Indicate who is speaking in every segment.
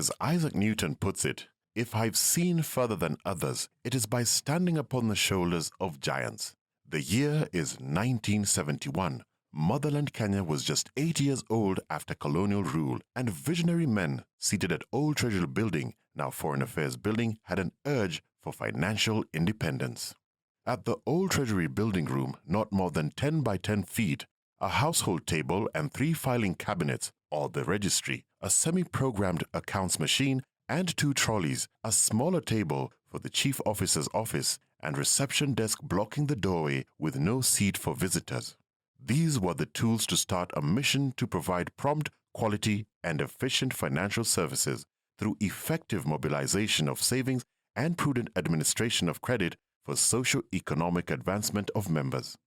Speaker 1: As Isaac Newton puts it, if I've seen further than others, it is by standing upon the shoulders of giants. The year is 1971. Motherland Kenya was just 8 years old after colonial rule, and visionary men seated at Old Treasury Building, now Foreign Affairs Building, had an urge for financial independence. At the Old Treasury Building room, not more than 10 by 10 feet, a household table and 3 filing cabinets, or the registry, a semi-programmed accounts machine, and 2 trolleys, a smaller table for the chief officer's office, and reception desk blocking the doorway with no seat for visitors. These were the tools to start a mission to provide prompt, quality, and efficient financial services through effective mobilization of savings and prudent administration of credit for socio-economic advancement of members.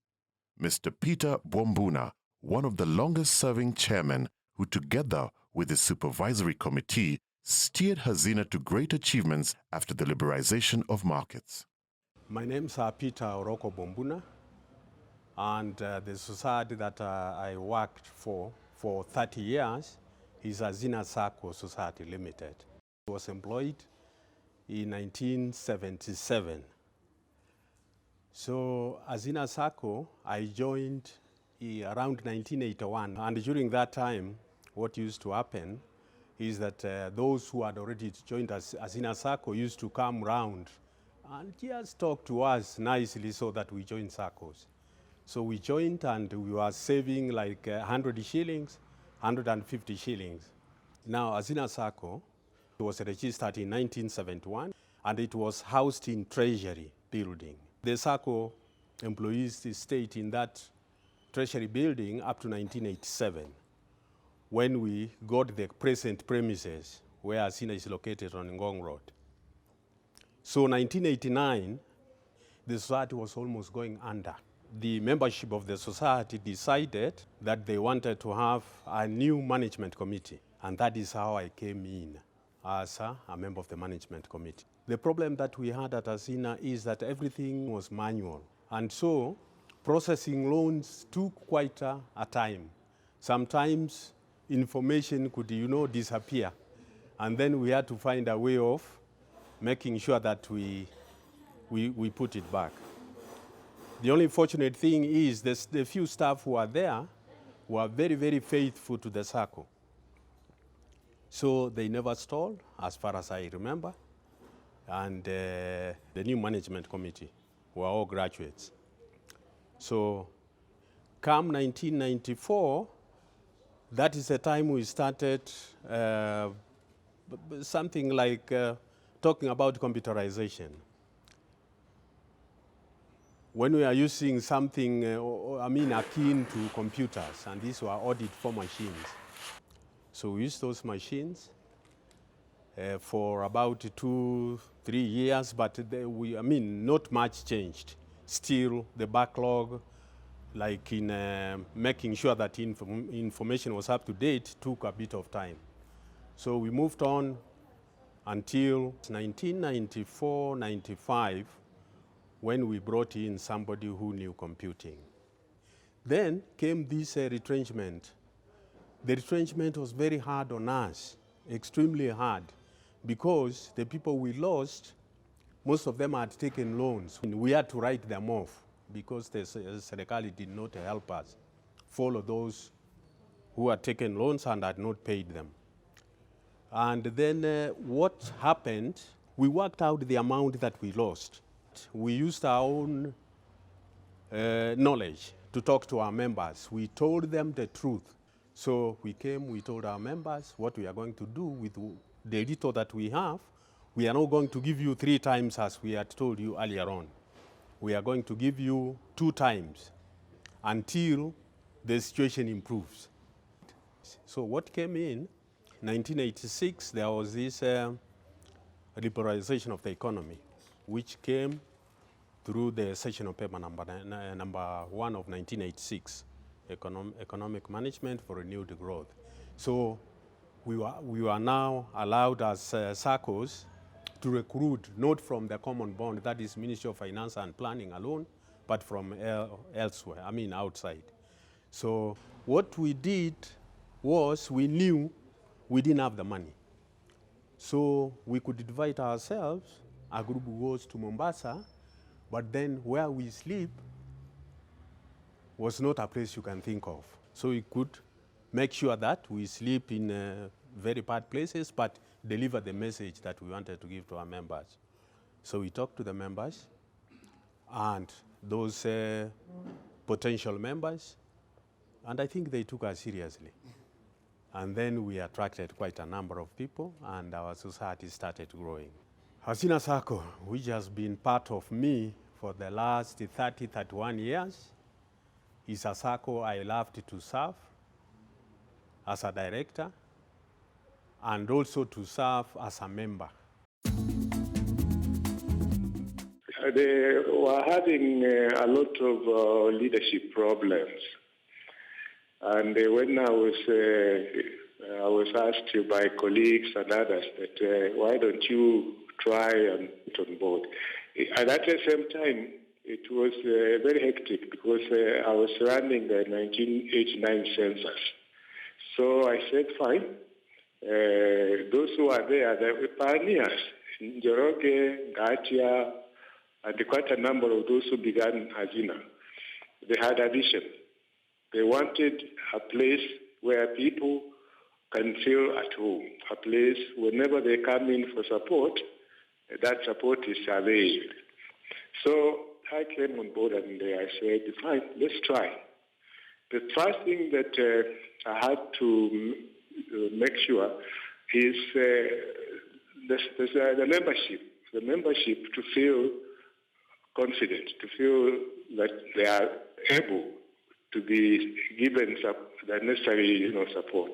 Speaker 1: Mr. Peter Bwambuna, one of the longest-serving chairmen who, together with his supervisory committee, steered Hazina to great achievements after the liberalization of markets.
Speaker 2: My name is Peter Bwambuna, and the society that I worked for 30 years is Hazina Sacco Society Limited. I was employed in 1977. So Hazina Sacco, I joined around 1981, and during that time, what used to happen is that those who had already joined Hazina Sacco used to come round and just talk to us nicely so that we joined SACCOs. So we joined and we were saving like 100 shillings, 150 shillings. Now Hazina Sacco was registered in 1971 and it was housed in Treasury Building. The Sacco employees stayed in that Treasury Building up to 1987 when we got the present premises where Hazina is located on Ngong Road. So 1989, the society was almost going under. The membership of the society decided that they wanted to have a new management committee, and that is how I came in as a member of the management committee. The problem that we had at Hazina is that everything was manual, and so processing loans took quite a time. Sometimes information could, disappear, and then we had to find a way of making sure that we put it back. The only fortunate thing is the few staff who are there were very, very faithful to the Sacco. So they never stalled, as far as I remember. And the new management committee were all graduates. So come 1994, that is the time we started something like talking about computerization. When we are using something, akin to computers, and these were Audit 4 machines. So we used those machines for about 2-3 years, but not much changed. Still, the backlog, like in making sure that information was up to date, took a bit of time. So we moved on until 1994-95, when we brought in somebody who knew computing. Then came this retrenchment. The retrenchment was very hard on us, extremely hard, because the people we lost, most of them had taken loans. We had to write them off because the Serikali did not help us follow those who had taken loans and had not paid them. And then what happened, we worked out the amount that we lost. We used our own knowledge to talk to our members. We told them the truth. So we told our members what we are going to do with the little that we have. We are not going to give you 3 times as we had told you earlier on. We are going to give you 2 times until the situation improves. So what came in 1986, there was this liberalization of the economy, which came through the session of paper number 1 of 1986, Economic Management for Renewed Growth. So we were now allowed as SACCOs to recruit not from the common bond, that is Ministry of Finance and Planning alone, but from elsewhere, outside. So what we did was we knew we didn't have the money. So we could invite ourselves, a group goes to Mombasa, but then where we sleep was not a place you can think of. So we could make sure that we sleep in very bad places, but deliver the message that we wanted to give to our members. So we talked to the members and those potential members, and I think they took us seriously. And then we attracted quite a number of people, and our society started growing. Hazina Sacco, which has been part of me for the last 30, 31 years, is a Sacco I loved to serve as a director and also to serve as a member.
Speaker 3: They were having a lot of leadership problems. And when I was asked by colleagues and others that why don't you try and get on board? And at the same time, it was very hectic because I was running the 1989 census. So I said, fine. Those who are there, they were pioneers. Njoroge, Gatia, and quite a number of those who began Hazina. They had a vision. They wanted a place where people can feel at home, a place whenever they come in for support, that support is availed. So I came on board and I said, fine, let's try. The first thing that I had to make sure is the membership to feel confident, to feel that they are able to be given the necessary support.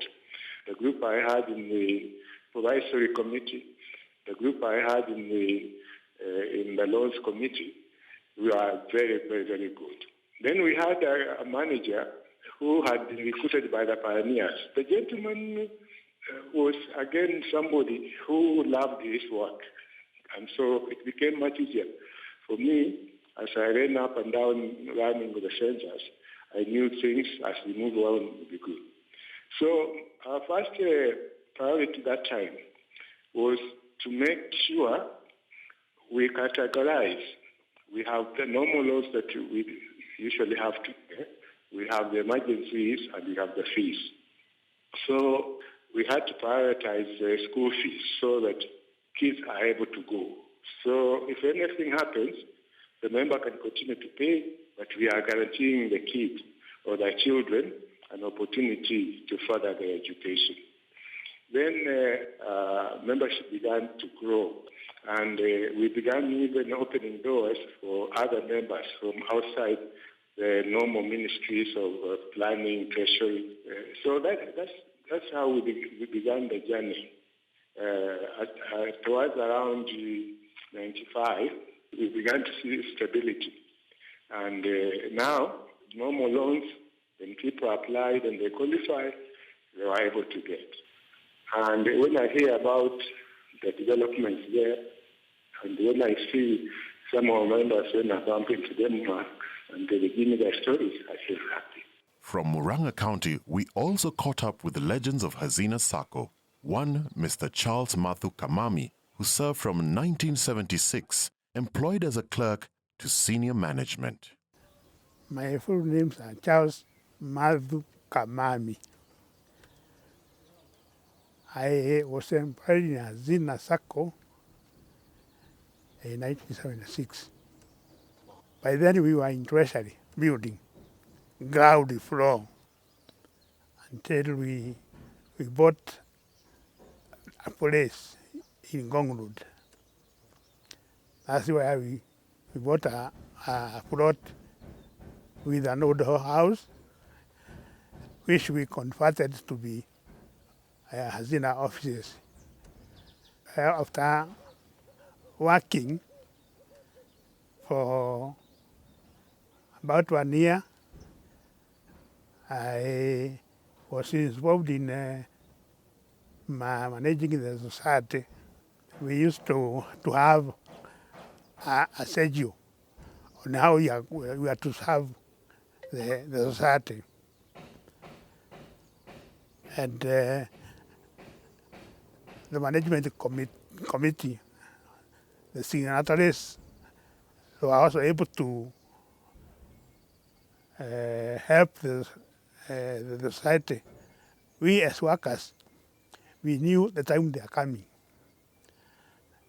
Speaker 3: The group I had in the supervisory committee, the group I had in the loans committee, we are very, very, very good. Then we had a manager who had been recruited by the pioneers. The gentleman was, again, somebody who loved his work. And so it became much easier for me as I ran up and down running with the census. I knew things as we move on would be good. So our first priority that time was to make sure we categorize. We have the normal laws that we usually have to pay. We have the emergencies and we have the fees. So we had to prioritize school fees so that kids are able to go. So if anything happens, the member can continue to pay, but we are guaranteeing the kids or their children an opportunity to further their education. Then membership began to grow, and we began even opening doors for other members from outside the normal ministries of planning, treasury. So that's how we began the journey. Towards around 95, we began to see stability. And now, normal loans, when people applied and they qualify, they were able to get. And when I hear about the developments there, and when I see some of our members when I bump into them and they give me their stories, I feel happy.
Speaker 1: From Murang'a County, we also caught up with the legends of Hazina Sacco. One, Mr. Charles Mathu Kamami, who served from 1976, employed as a clerk to senior management.
Speaker 4: My full names are Charles Mathu Kamami. I was employed in Hazina Sacco in 1976. By then we were in Treasury building, ground floor, until we bought a place in Ngong Road. That's where we bought a plot with an old house, which we converted to be Hazina offices. After working for about 1 year, I was involved in managing the society. We used to have a schedule on how we are to serve the society. And the management committee, the signatories, were also able to help the society. We as workers, we knew the time they are coming.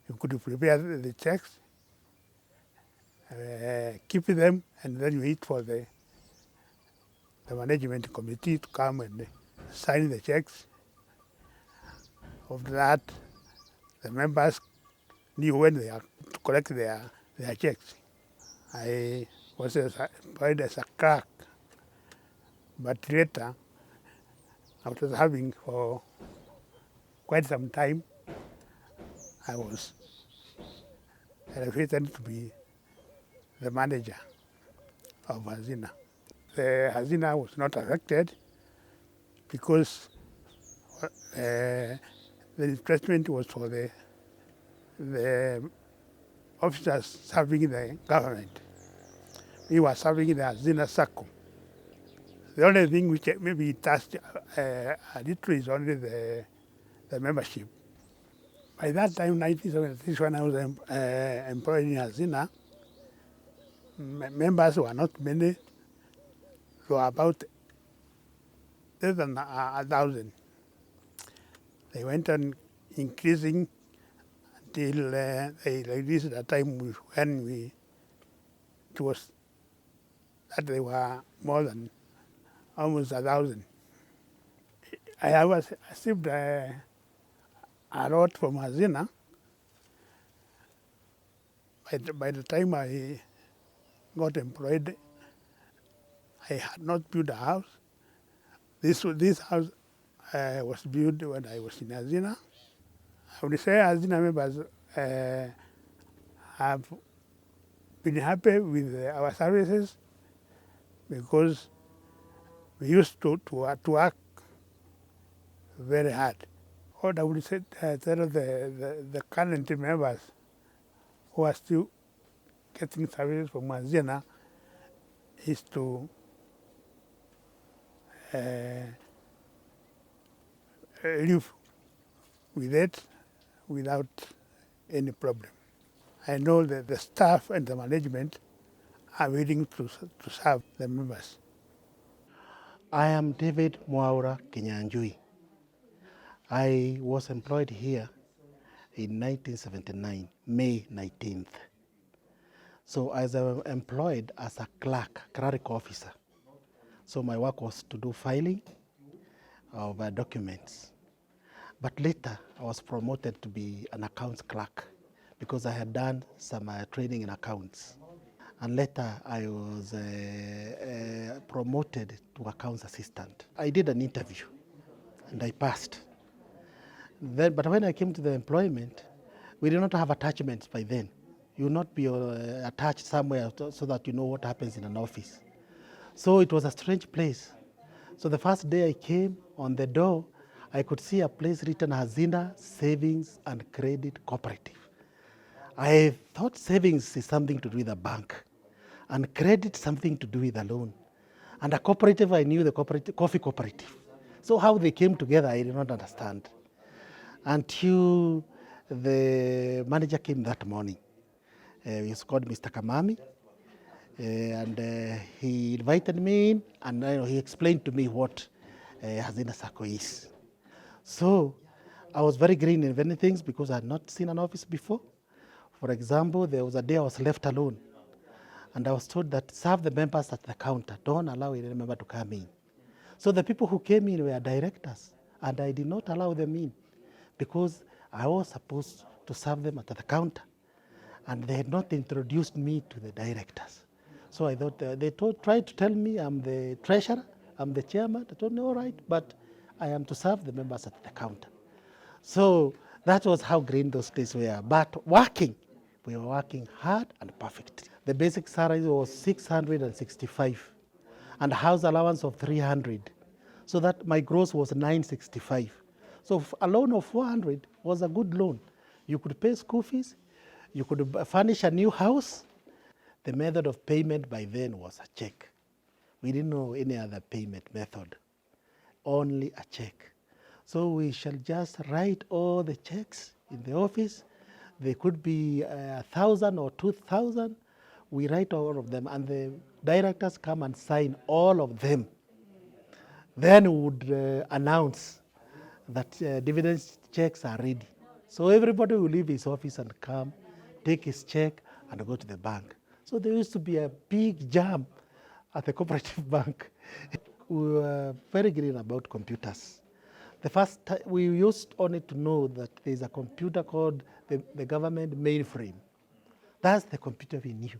Speaker 4: You could prepare the checks, keep them, and then wait for the management committee to come and sign the checks. After that, the members knew when they are to collect their checks. I was employed as a clerk, but later, after having for quite some time, I was elevated to be the manager of Hazina. The Hazina was not affected because the replacement was for the officers serving the government. We were serving the Hazina Sacco. The only thing which maybe touched a little is only the membership. By that time, 1976, when I was employed in Hazina, members were not many, so about less than 1,000. They went on increasing until they reached the time when it was that they were more than almost 1,000. I have received a lot from Hazina. By the time I got employed, I had not built a house. This house was built when I was in Hazina. I would say Hazina members have been happy with our services because we used to work very hard. What I would say tell the current members who are still getting services from Hazina is to live with it without any problem. I know that the staff and the management are willing to serve the members.
Speaker 5: I am David Mwaura Kinyanjui. I was employed here in 1979, May 19th. So I was employed as a clerical officer. So my work was to do filing of documents. But later I was promoted to be an accounts clerk because I had done some training in accounts. And later I was promoted to accounts assistant. I did an interview and I passed. But when I came to the employment, we did not have attachments by then. You will not be attached somewhere so that you know what happens in an office. So it was a strange place. So the first day I came, on the door, I could see a place written Hazina Savings and Credit Cooperative. I thought savings is something to do with a bank, and credit something to do with a loan. And a cooperative, I knew the coffee cooperative. So how they came together, I did not understand. Until the manager came that morning. He was called Mr. Kamami, and he invited me in, and he explained to me what Hazina Sacco is. So I was very green in many things because I had not seen an office before. For example, there was a day I was left alone, and I was told that serve the members at the counter, don't allow any member to come in. So the people who came in were directors, and I did not allow them in because I was supposed to serve them at the counter, and they had not introduced me to the directors. So I thought they tried to tell me I'm the treasurer, I'm the chairman. I told them, all right, but I am to serve the members at the counter. So that was how green those days were. But working, we were working hard and perfectly. The basic salary was 665 and a house allowance of 300. So that my gross was 965. So a loan of 400 was a good loan. You could pay school fees, you could furnish a new house. The method of payment by then was a check. We didn't know any other payment method, only a check. So we shall just write all the checks in the office. They could be 1,000 or 2,000. We write all of them, and the directors come and sign all of them. Then we would announce that dividend checks are ready. So everybody will leave his office and come, take his check, and go to the bank. So there used to be a big jam at the cooperative bank. We were very green about computers. The first time we used only to know that there's a computer called the government mainframe. That's the computer we knew.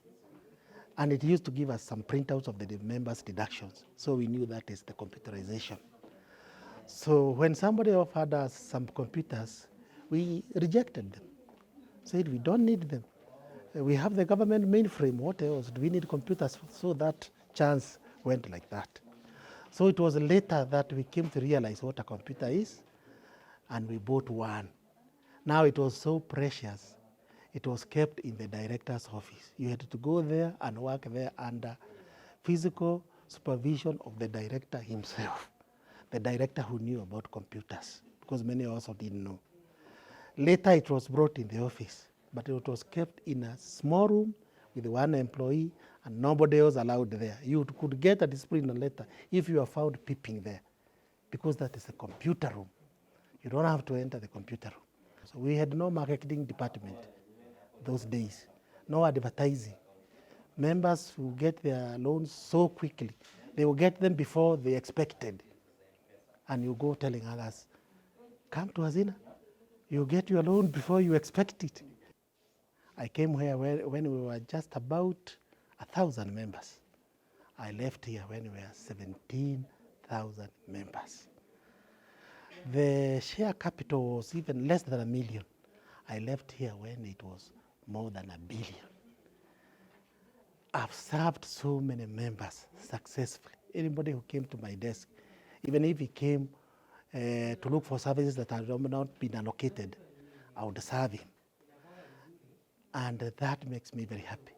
Speaker 5: And it used to give us some printouts of the members' deductions. So we knew that is the computerization. So when somebody offered us some computers, we rejected them. Said we don't need them. We have the government mainframe. What else do we need computers for? So that chance went like that. So it was later that we came to realize what a computer is, and we bought one. Now it was so precious. It was kept in the director's office. You had to go there and work there under physical supervision of the director himself, the director who knew about computers, because many also didn't know. Later it was brought in the office, but it was kept in a small room with one employee and nobody else allowed there. You could get a disciplinary letter if you are found peeping there, because that is a computer room. You don't have to enter the computer room. So we had no marketing department those days, no advertising. Members who get their loans so quickly, they will get them before they expected. And you go telling others, come to Hazina, you get your loan before you expect it. I came here when we were just about 1,000 members. I left here when we were 17,000 members. The share capital was even less than 1 million. I left here when it was more than 1 billion. I've served so many members successfully. Anybody who came to my desk, even if he came to look for services that had not been allocated, I would serve him. And that makes me very happy.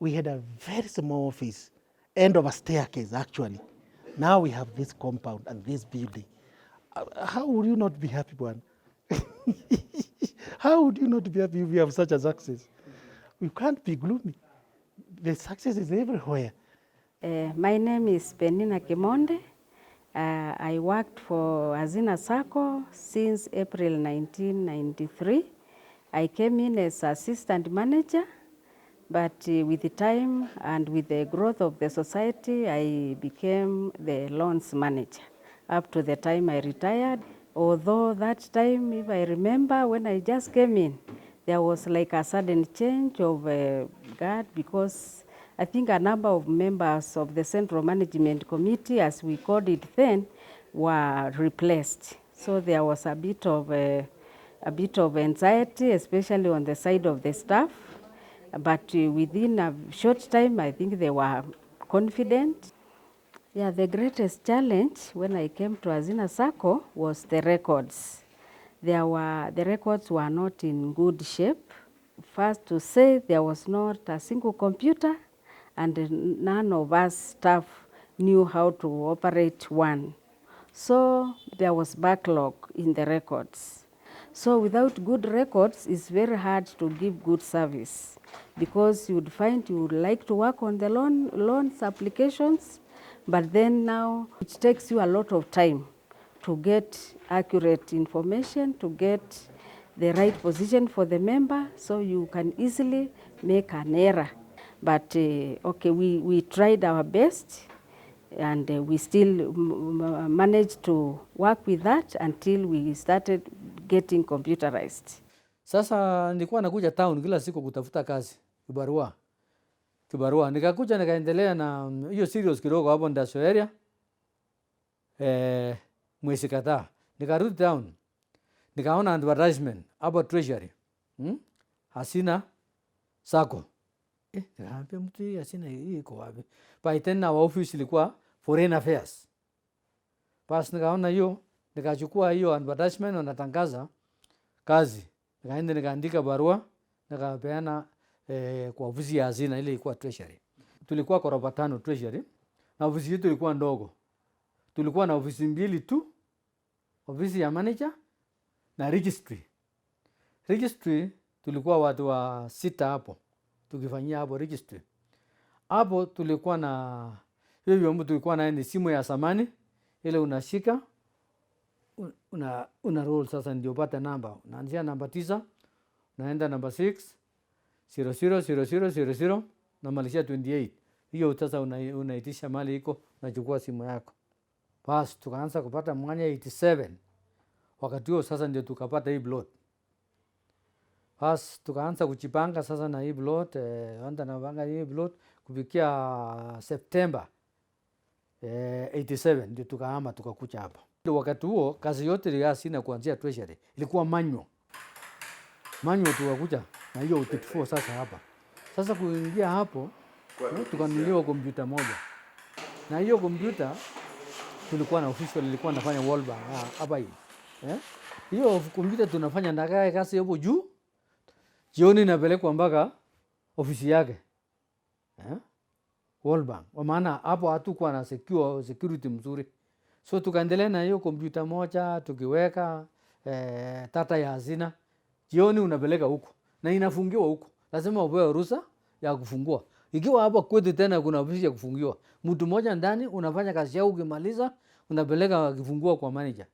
Speaker 5: We had a very small office, end of a staircase actually. Now we have this compound and this building. How would you not be happy, Juan? How would you not be happy if you have such a success? We can't be gloomy. The success is everywhere.
Speaker 6: My name is Penina Kimonde. I worked for Hazina Sacco since April 1993. I came in as assistant manager, but with the time and with the growth of the society, I became the loans manager up to the time I retired. Although that time, if I remember, when I just came in, there was like a sudden change of guard, because I think a number of members of the Central Management Committee, as we called it then, were replaced. So there was a bit of anxiety, especially on the side of the staff. But within a short time, I think they were confident. Yeah, the greatest challenge when I came to Hazina Sacco was the records. The records were not in good shape. First to say, there was not a single computer, and none of us staff knew how to operate one. So there was backlog in the records. So without good records, it's very hard to give good service, because you would find you would like to work on the loans applications, but then now it takes you a lot of time to get accurate information, to get the right position for the member, so you can easily make an error. But okay, we tried our best, and we still managed to work with that until we started getting computerized.
Speaker 7: Sasa nilikuwa nakuja town kila siku kutafuta kazi, kibarua. Nikakuja nikaendelea na hiyo serious kidogo hapo Ndasho area. Mwezi kadhaa. Nikarudi town. Nikaona advertisement hapo treasury. Hazina Sacco. Nikaambia mtu hii Hazina hii iko wapi? By then our office ilikuwa foreign affairs. Basi nikaona hiyo, nikachukua hiyo advertisement wanatangaza kazi. Nikaenda nikaandika barua, nikapeana kwa ofisi ya Hazina, ile ilikuwa treasury. Tulikuwa ghorofa 5 treasury, na ofisi yetu ilikuwa ndogo. Tulikuwa na ofisi 2 tu ofisi ya manager na registry. Registry tulikuwa watu wa 6 hapo tukifanyia hapo registry. Hapo tulikuwa na hiyo vyombo tulikuwa na ni simu ya zamani ile unashika una roll sasa ndio upate namba. Unaanzia namba 9, unaenda namba 6 000000 na malizia 28. Hiyo sasa unaitisha mali iko unachukua simu yako. Bas tukaanza kupata mwanya 87. Wakati huo sasa ndio tukapata hii plot. Bas tukaanza kuchipanga sasa na hii plot, anda na banga hii plot kufikia September 87 ndio tukahama tukakuja hapa. Wakati huo kazi yote ya Hazina kuanzia treasury ilikuwa manual tukakuja na hiyo 34 sasa hapa. Sasa kuingia hapo tukanunuliwa kompyuta moja. Na hiyo kompyuta tulikuwa na official ilikuwa nafanya World Bank hapa hii. Hiyo kompyuta tunafanya ndakae kazi hapo juu. Jioni napelekwa mpaka ofisi yake. World Bank. Kwa maana hapo hatukuwa na security mzuri. So tukaendelea na hiyo kompyuta moja tukiweka data ya Hazina. Jioni unapeleka huko na inafungiwa huko. Lazima upewe ruhusa ya kufungua. Ikiwa hapa kwetu tena kuna ofisi ya kufungiwa. Mtu mmoja ndani unafanya kazi yako ukimaliza unapeleka kifungua kwa manager.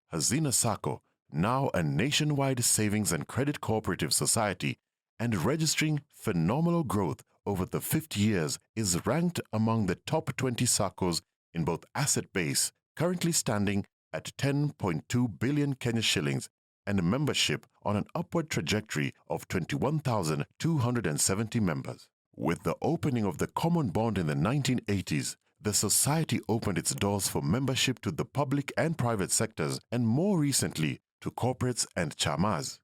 Speaker 1: Hazina Sacco, now a nationwide savings and credit cooperative society and registering phenomenal growth over the 50 years, is ranked among the top 20 SACCOs in both asset base, currently standing at 10.2 billion Kenya shillings, and membership on an upward trajectory of 21,270 members. With the opening of the common bond in the 1980s, the society opened its doors for membership to the public and private sectors, and more recently to corporates and chamas.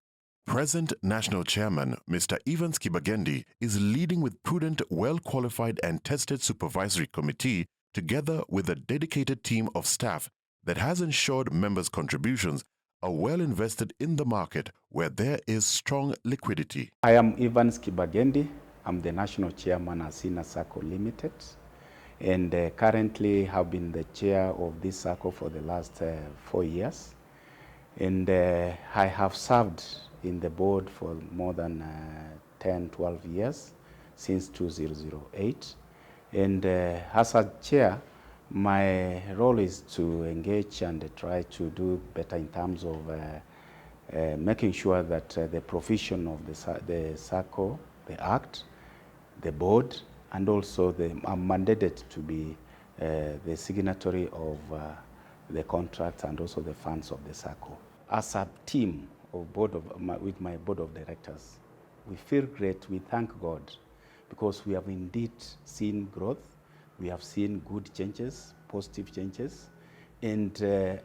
Speaker 1: Present National Chairman Mr. Evans Kibagendi is leading with prudent, well-qualified and tested supervisory committee together with a dedicated team of staff that has ensured members' contributions are well invested in the market where there is strong liquidity.
Speaker 8: I am Evans Kibagendi. I'm the National Chairman of Hazina Sacco Limited, and currently have been the chair of this Sacco for the last 4 years. And I have served in the board for more than 10-12 years, since 2008. And as a chair, my role is to engage and try to do better in terms of making sure that the provision of the SACCO, the Act, the board, and also I'm mandated to be the signatory of the contract and also the funds of the SACCO. As a team of with my board of directors, we feel great, we thank God, because we have indeed seen growth, we have seen good changes, positive changes, and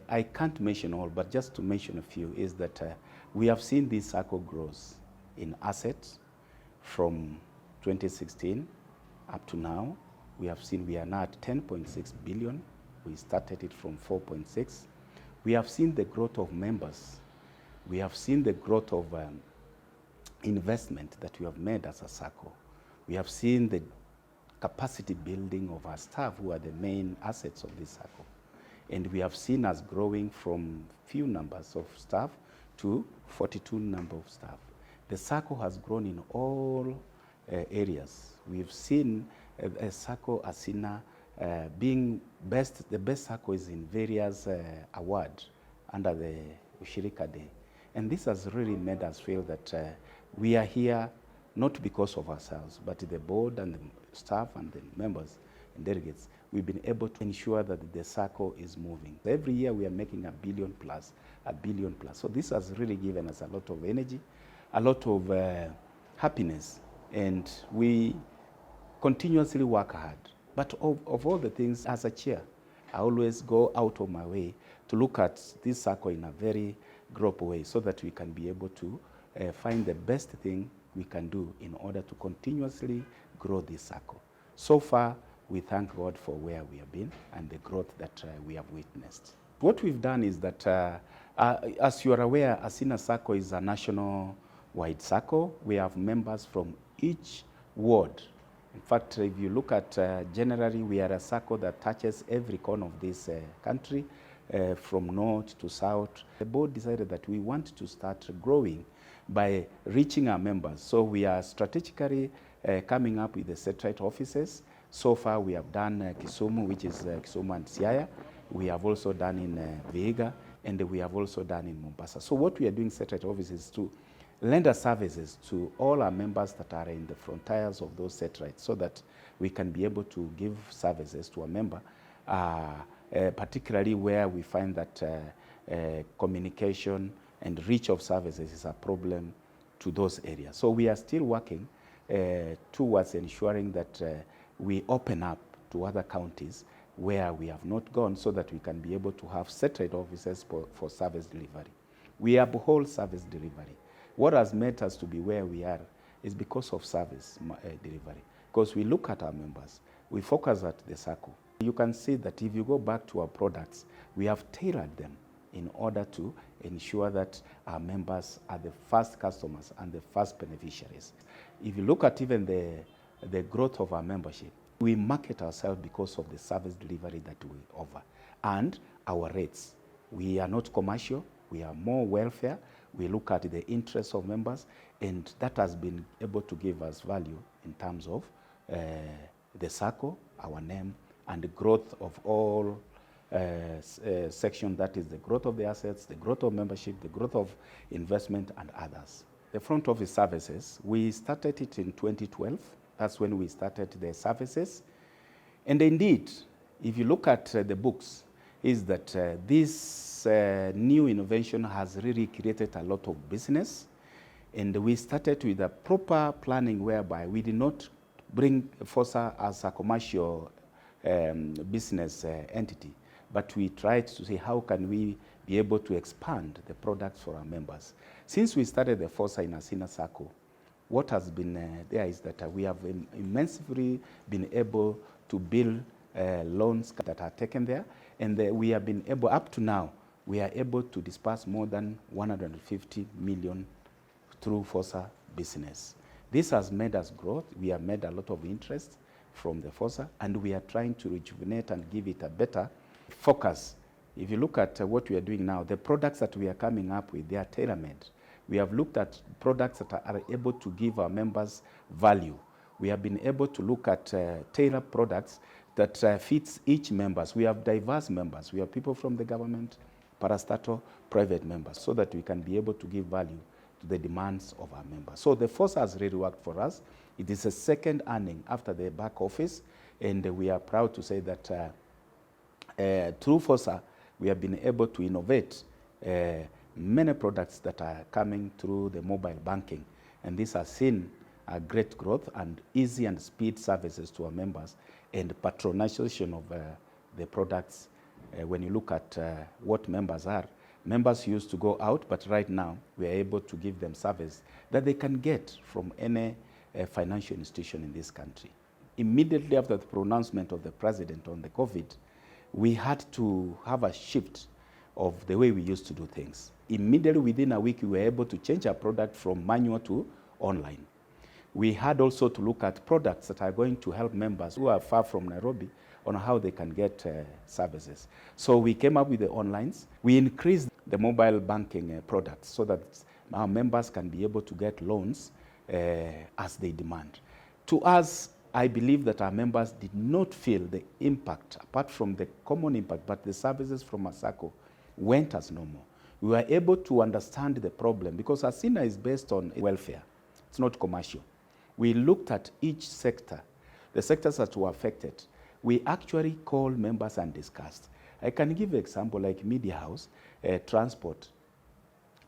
Speaker 8: I can't mention all, but just to mention a few, is that we have seen this SACCO grows in assets from 2016 up to now. We have seen we are now at 10.6 billion. We started it from 4.6. We have seen the growth of members. We have seen the growth of investment that we have made as a SACCO. We have seen the capacity building of our staff, who are the main assets of this SACCO. And we have seen us growing from few numbers of staff to 42 number of staff. The SACCO has grown in all areas. We've seen a SACCO Hazina being the best SACCO is in various awards under the Ushirika Day. And this has really made us feel that we are here not because of ourselves, but the board and the staff and the members and delegates, we've been able to ensure that the SACCO is moving. Every year we are making $1 billion plus. So this has really given us a lot of energy, a lot of happiness, and we continuously work hard. But of all the things, as a chair, I always go out of my way to look at this SACCO in a very group way, so that we can be able to find the best thing we can do in order to continuously grow this SACCO. So far, we thank God for where we have been and the growth that we have witnessed. What we've done is that, as you are aware, Hazina Sacco is a national-wide SACCO. We have members from each ward. In fact, if you look at generally, we are a SACCO that touches every corner of this country. from north to south. The board decided that we want to start growing by reaching our members. So we are strategically coming up with the satellite offices. So far we have done Kisumu, which is Kisumu and Siaya. We have also done in Vihiga, and we have also done in Mombasa. So what we are doing satellite offices to lend our services to all our members that are in the frontiers of those satellites, so that we can be able to give services to a member, particularly where we find that communication and reach of services is a problem to those areas. So we are still working towards ensuring that we open up to other counties where we have not gone, so that we can be able to have satellite offices for service delivery. We uphold service delivery. What has made us to be where we are is because of service delivery. Because we look at our members, we focus at the Sacco. You can see that if you go back to our products, we have tailored them in order to ensure that our members are the first customers and the first beneficiaries. If you look at even the growth of our membership, we market ourselves because of the service delivery that we offer and our rates. We are not commercial, we are more welfare. We look at the interests of members, and that has been able to give us value in terms of the Sacco, our name, and the growth of all sections, that is the growth of the assets, the growth of membership, the growth of investment, and others. The front office services, we started it in 2012. That's when we started the services. And indeed, if you look at the books, is that this new innovation has really created a lot of business. And we started with a proper planning whereby we did not bring FOSA as a commercial business entity, but we tried to see how can we be able to expand the products for our members. Since we started the FOSA in Hazina Sacco, what has been there is that we have immensely been able to build loans that are taken there, and we have been able, up to now, we are able to disperse more than 150 million through FOSA business. This has made us grow. We have made a lot of interest from the FOSA, and we are trying to rejuvenate and give it a better focus. If you look at what we are doing now, the products that we are coming up with, they are tailor-made. We have looked at products that are able to give our members value. We have been able to look at tailored products that fits each members. We have diverse members. We have people from the government, parastatal, private members, so that we can be able to give value to the demands of our members. So the FOSA has really worked for us. It is a second earning after the back office, and we are proud to say that through FOSA, we have been able to innovate many products that are coming through the mobile banking. And this has seen a great growth and easy and speed services to our members, and patronization of the products. When you look at what members are, members used to go out, but right now we are able to give them service that they can get from any financial institution in this country. Immediately after the pronouncement of the president on the COVID, we had to have a shift of the way we used to do things. Immediately within a week, we were able to change our product from manual to online. We had also to look at products that are going to help members who are far from Nairobi on how they can get services. So we came up with the onlines. We increased the mobile banking products so that our members can be able to get loans as they demand. To us, I believe that our members did not feel the impact, apart from the common impact, but the services from Sacco went as normal. We were able to understand the problem because Hazina is based on welfare. It's not commercial. We looked at each sector, the sectors that were affected. We actually called members and discussed. I can give an example like media house, transport,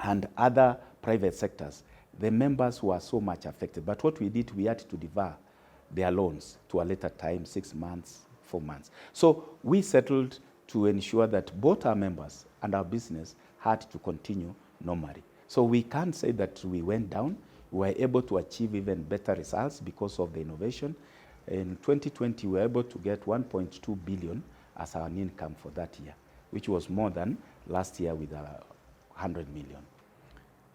Speaker 8: and other private sectors. The members were so much affected. But what we did, we had to defer their loans to a later time, 6 months, 4 months. So we settled to ensure that both our members and our business had to continue normally. So we can't say that we went down. We were able to achieve even better results because of the innovation. In 2020, we were able to get 1.2 billion as our income for that year, which was more than last year with 100 million.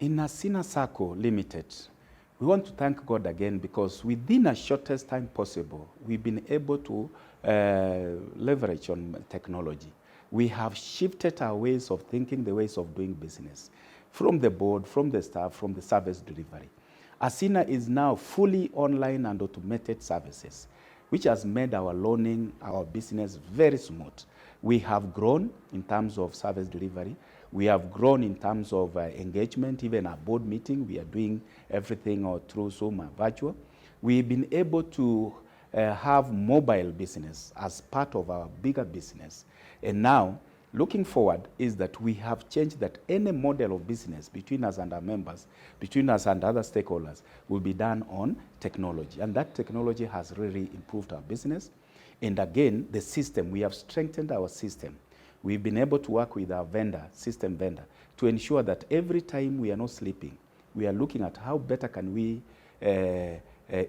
Speaker 8: In Hazina Sacco Limited, we want to thank God again because within the shortest time possible, we've been able to leverage on technology. we have shifted our ways of thinking, the ways of doing business, from the board, from the staff, from the service delivery. Hazina is now fully online and automated services, which has made our loaning, our business very smooth. We have grown in terms of service delivery. We have grown in terms of engagement, even our board meeting. We are doing everything through Zoom or virtual. We've been able to have mobile business as part of our bigger business. And now, looking forward is that we have changed that any model of business between us and our members, between us and other stakeholders, will be done on technology. And that technology has really improved our business. And again, the system, we have strengthened our system. We've been able to work with our system vendor, to ensure that every time we are not sleeping, we are looking at how better can we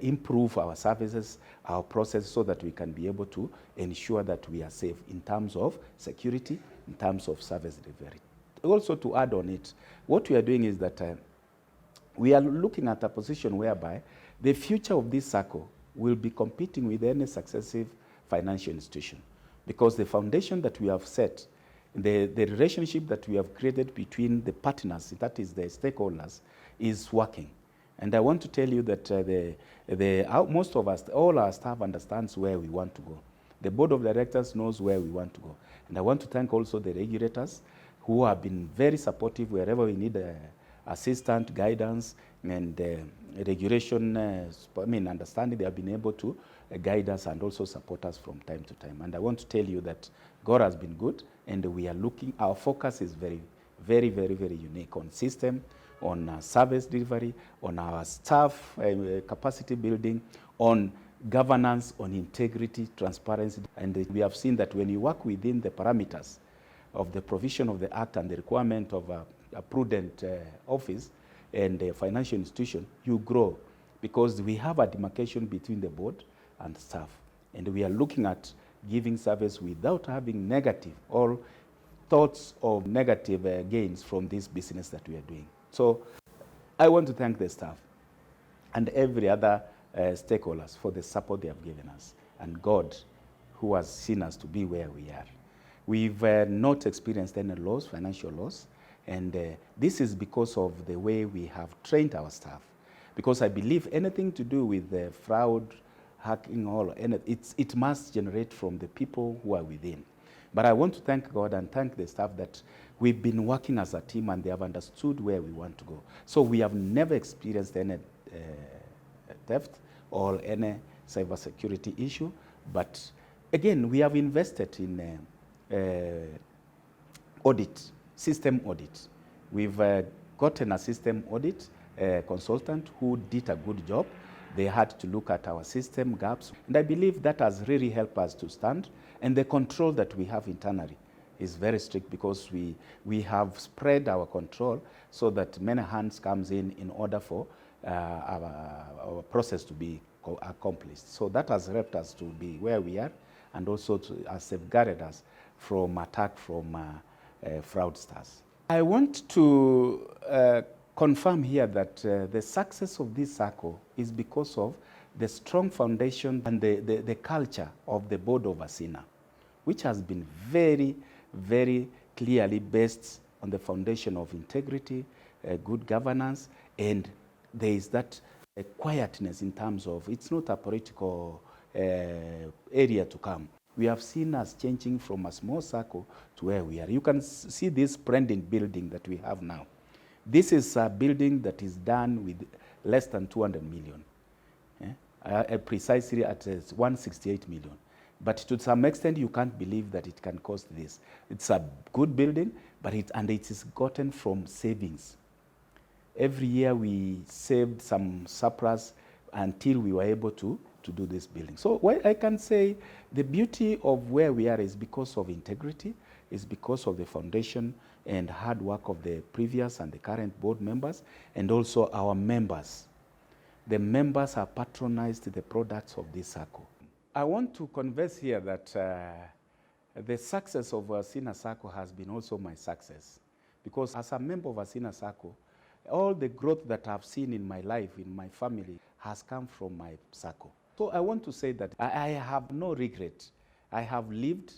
Speaker 8: improve our services, our process, so that we can be able to ensure that we are safe in terms of security, in terms of service delivery. Also, to add on it, what we are doing is that we are looking at a position whereby the future of this Sacco will be competing with any successive financial institution, because the foundation that we have set, the relationship that we have created between the partners, that is the stakeholders, is working. And I want to tell you that most of us, all our staff understands where we want to go. The board of directors knows where we want to go. And I want to thank also the regulators who have been very supportive wherever we need assistance, guidance, and regulation, understanding. They have been able to guide us and also support us from time to time. And I want to tell you that God has been good, and we are looking, our focus is very, very, very, very unique on system, on service delivery, on our staff capacity building, on governance, on integrity, transparency. And we have seen that when you work within the parameters of the provision of the Act and the requirement of a prudent office and a financial institution, you grow, because we have a demarcation between the board and staff. And we are looking at giving service without having negative or thoughts of negative gains from this business that we are doing. So I want to thank the staff and every other stakeholders for the support they have given us, and God, who has seen us to be where we are. We've not experienced any loss, financial loss, and this is because of the way we have trained our staff. Because I believe anything to do with fraud, hacking, it must generate from the people who are within. But I want to thank God and thank the staff that we've been working as a team, and they have understood where we want to go. So we have never experienced any theft or any cybersecurity issue. But again, we have invested in audit, system audit. We've gotten a system audit consultant who did a good job. They had to look at our system gaps. And I believe that has really helped us to stand. And the control that we have internally is very strict, because we have spread our control so that many hands comes in order for our process to be accomplished. So that has helped us to be where we are, and also has safeguarded us from attack from fraudsters. I want to confirm here that the success of this Sacco is because of the strong foundation and the culture of the board of Hazina, which has been very, very clearly based on the foundation of integrity, good governance, and there is that quietness in terms of it's not a political area to come. We have seen us changing from a small Sacco to where we are. You can see this splendid building that we have now. This is a building that is done with less than 200 million, precisely at 168 million. But to some extent, you can't believe that it can cost this. It's a good building, but it is gotten from savings. Every year we saved some surplus until we were able to do this building. So what I can say, the beauty of where we are is because of integrity, is because of the foundation and hard work of the previous and the current board members, and also our members. The members have patronized the products of this Sacco. I want to confess here that the success of Hazina Sacco has been also my success, because as a member of Hazina Sacco, all the growth that I've seen in my life, in my family, has come from my Sacco. So I want to say that I have no regret. I have lived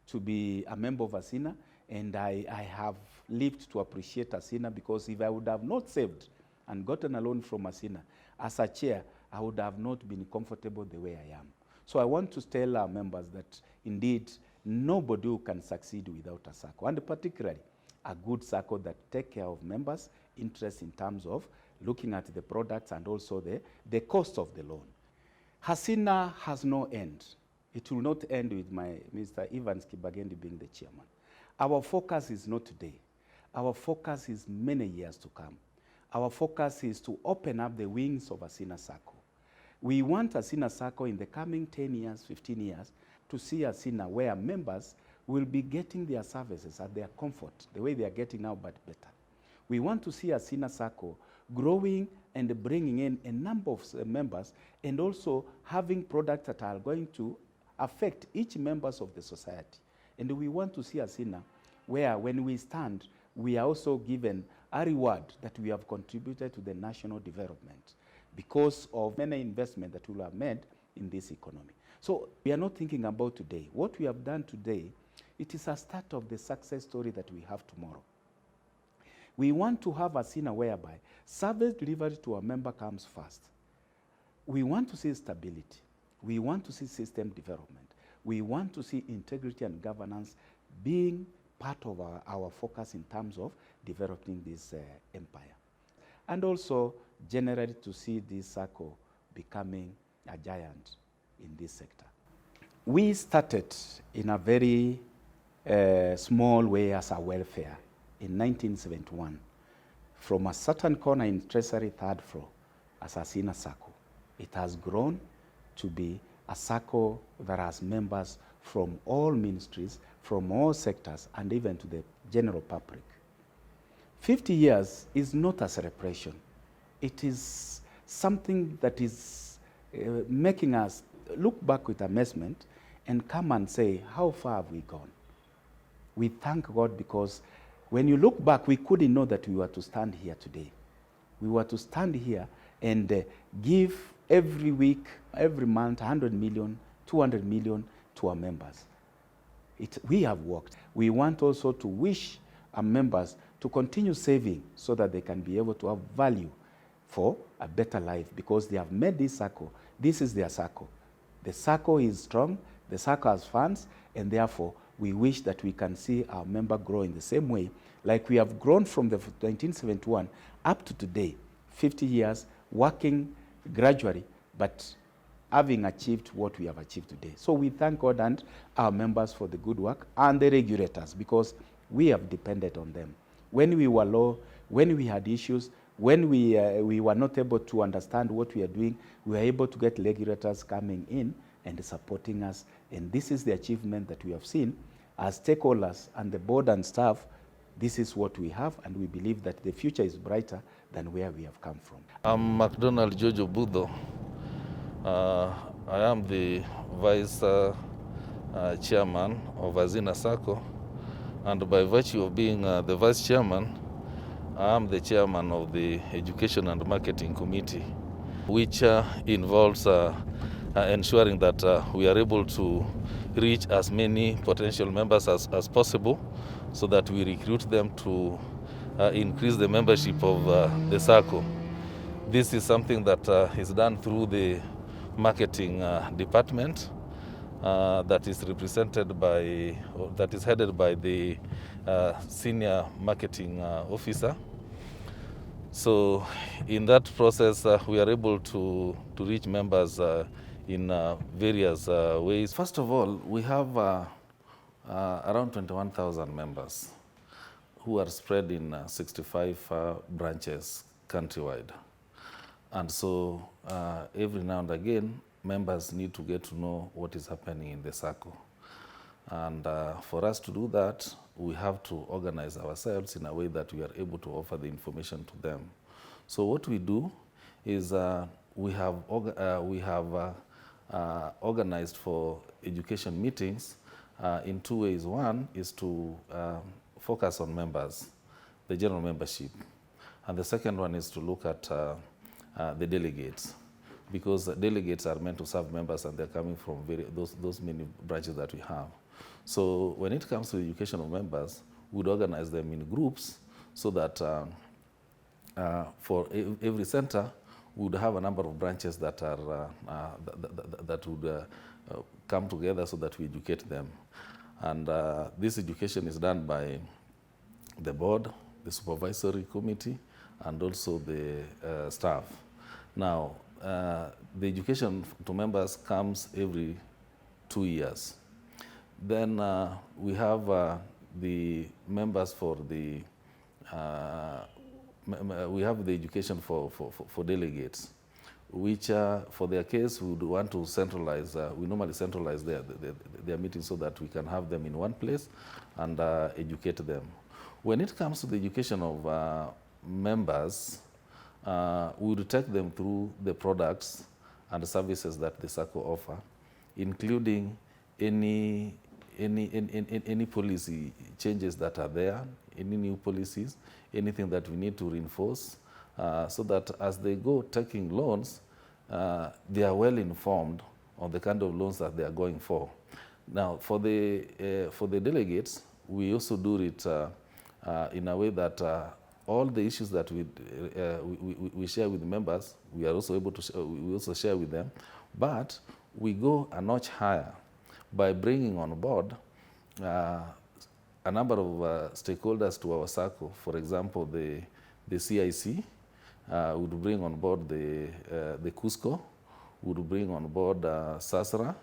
Speaker 8: to be a member of Hazina, and I have lived to appreciate Hazina, because if I would have not saved and gotten a loan from Hazina, as a chair, I would have not been comfortable the way I am. So I want to tell our members that indeed nobody who can succeed without a SACCO, and particularly a good SACCO that take care of members' interests in terms of looking at the products and also the cost of the loan. Hazina has no end. It will not end with Mr. Evans Kibagendi being the chairman. Our focus is not today. Our focus is many years to come. Our focus is to open up the wings of Hazina Sacco. We want Hazina Sacco in the coming 10 years, 15 years, to see Hazina where members will be getting their services at their comfort, the way they are getting now, but better. We want to see Hazina Sacco growing and bringing in a number of members, and also having products that are going to affect each members of the society. And we want to see Hazina where, when we stand, we are also given a reward that we have contributed to the national development because of many investments that we have made in this economy. So we are not thinking about today. What we have done today, it is a start of the success story that we have tomorrow. We want to have Hazina whereby service delivery to our member comes first. We want to see stability. We want to see system development. We want to see integrity and governance being part of our focus in terms of developing this empire. And also, generally, to see this SACCO becoming a giant in this sector. We started in a very small way as a welfare in 1971, from a certain corner in Treasury, third floor, as Hazina Sacco. It has grown to be a SACCO that has members from all ministries, from all sectors, and even to the general public. 50 years is not a celebration. It is something that is making us look back with amazement and come and say, how far have we gone? We thank God, because when you look back, we couldn't know that we were to stand here today. We were to stand here and give every week, every month, 100 million, 200 million to our members. We have worked. We want also to wish our members to continue saving so that they can be able to have value for a better life, because they have made this SACCO. This is their SACCO. The SACCO is strong, the SACCO has funds, and therefore we wish that we can see our member grow in the same way, like we have grown from the 1971 up to today, 50 years, working gradually, but having achieved what we have achieved today. So we thank God and our members for the good work, and the regulators, because we have depended on them. When we were low, when we had issues, when we were not able to understand what we are doing, we were able to get regulators coming in and supporting us. And this is the achievement that we have seen as stakeholders and the board and staff. This is what we have, and we believe that the future is brighter than where we have come from.
Speaker 9: I'm McDonald Jojo Budho. I am the Vice Chairman of Hazina Sacco, and by virtue of being the Vice Chairman, I am the Chairman of the Education and Marketing Committee, which involves ensuring that we are able to reach as many potential members as possible, so that we recruit them to increase the membership of the SACCO. This is something that is done through the marketing department that is represented by, that is headed by the senior marketing officer. So in that process, we are able to reach members in various ways. First of all, we have around 21,000 members who are spread in 65 branches countrywide. And so every now and again, members need to get to know what is happening in the SACCO. And for us to do that, we have to organize ourselves in a way that we are able to offer the information to them. So what we do is we have organized for education meetings in two ways. One is to focus on members, the general membership. And the second one is to look at the delegates, because delegates are meant to serve members, and they're coming from those many branches that we have. So when it comes to the education of members, we'd organize them in groups so that for every center, we would have a number of branches that are that would come together so that we educate them. And this education is done by the board, the supervisory committee, and also the staff. Now, the education to members comes every 2 years. Then we have the members for the we have the education for delegates, which for their case we would want to centralize. We normally centralize their meetings so that we can have them in one place and educate them. When it comes to the education of members, we would take them through the products and the services that the Sacco offer, including any policy changes that are there, any new policies, anything that we need to reinforce, so that as they go taking loans, they are well informed on the kind of loans that they are going for. Now, for the delegates, we also do it in a way that all the issues that we share with the members, we are also able to we also share with them, but we go a notch higher by bringing on board a number of stakeholders to our Sacco. For example, the CIC would bring on board the Cusco, would bring on board SASRA,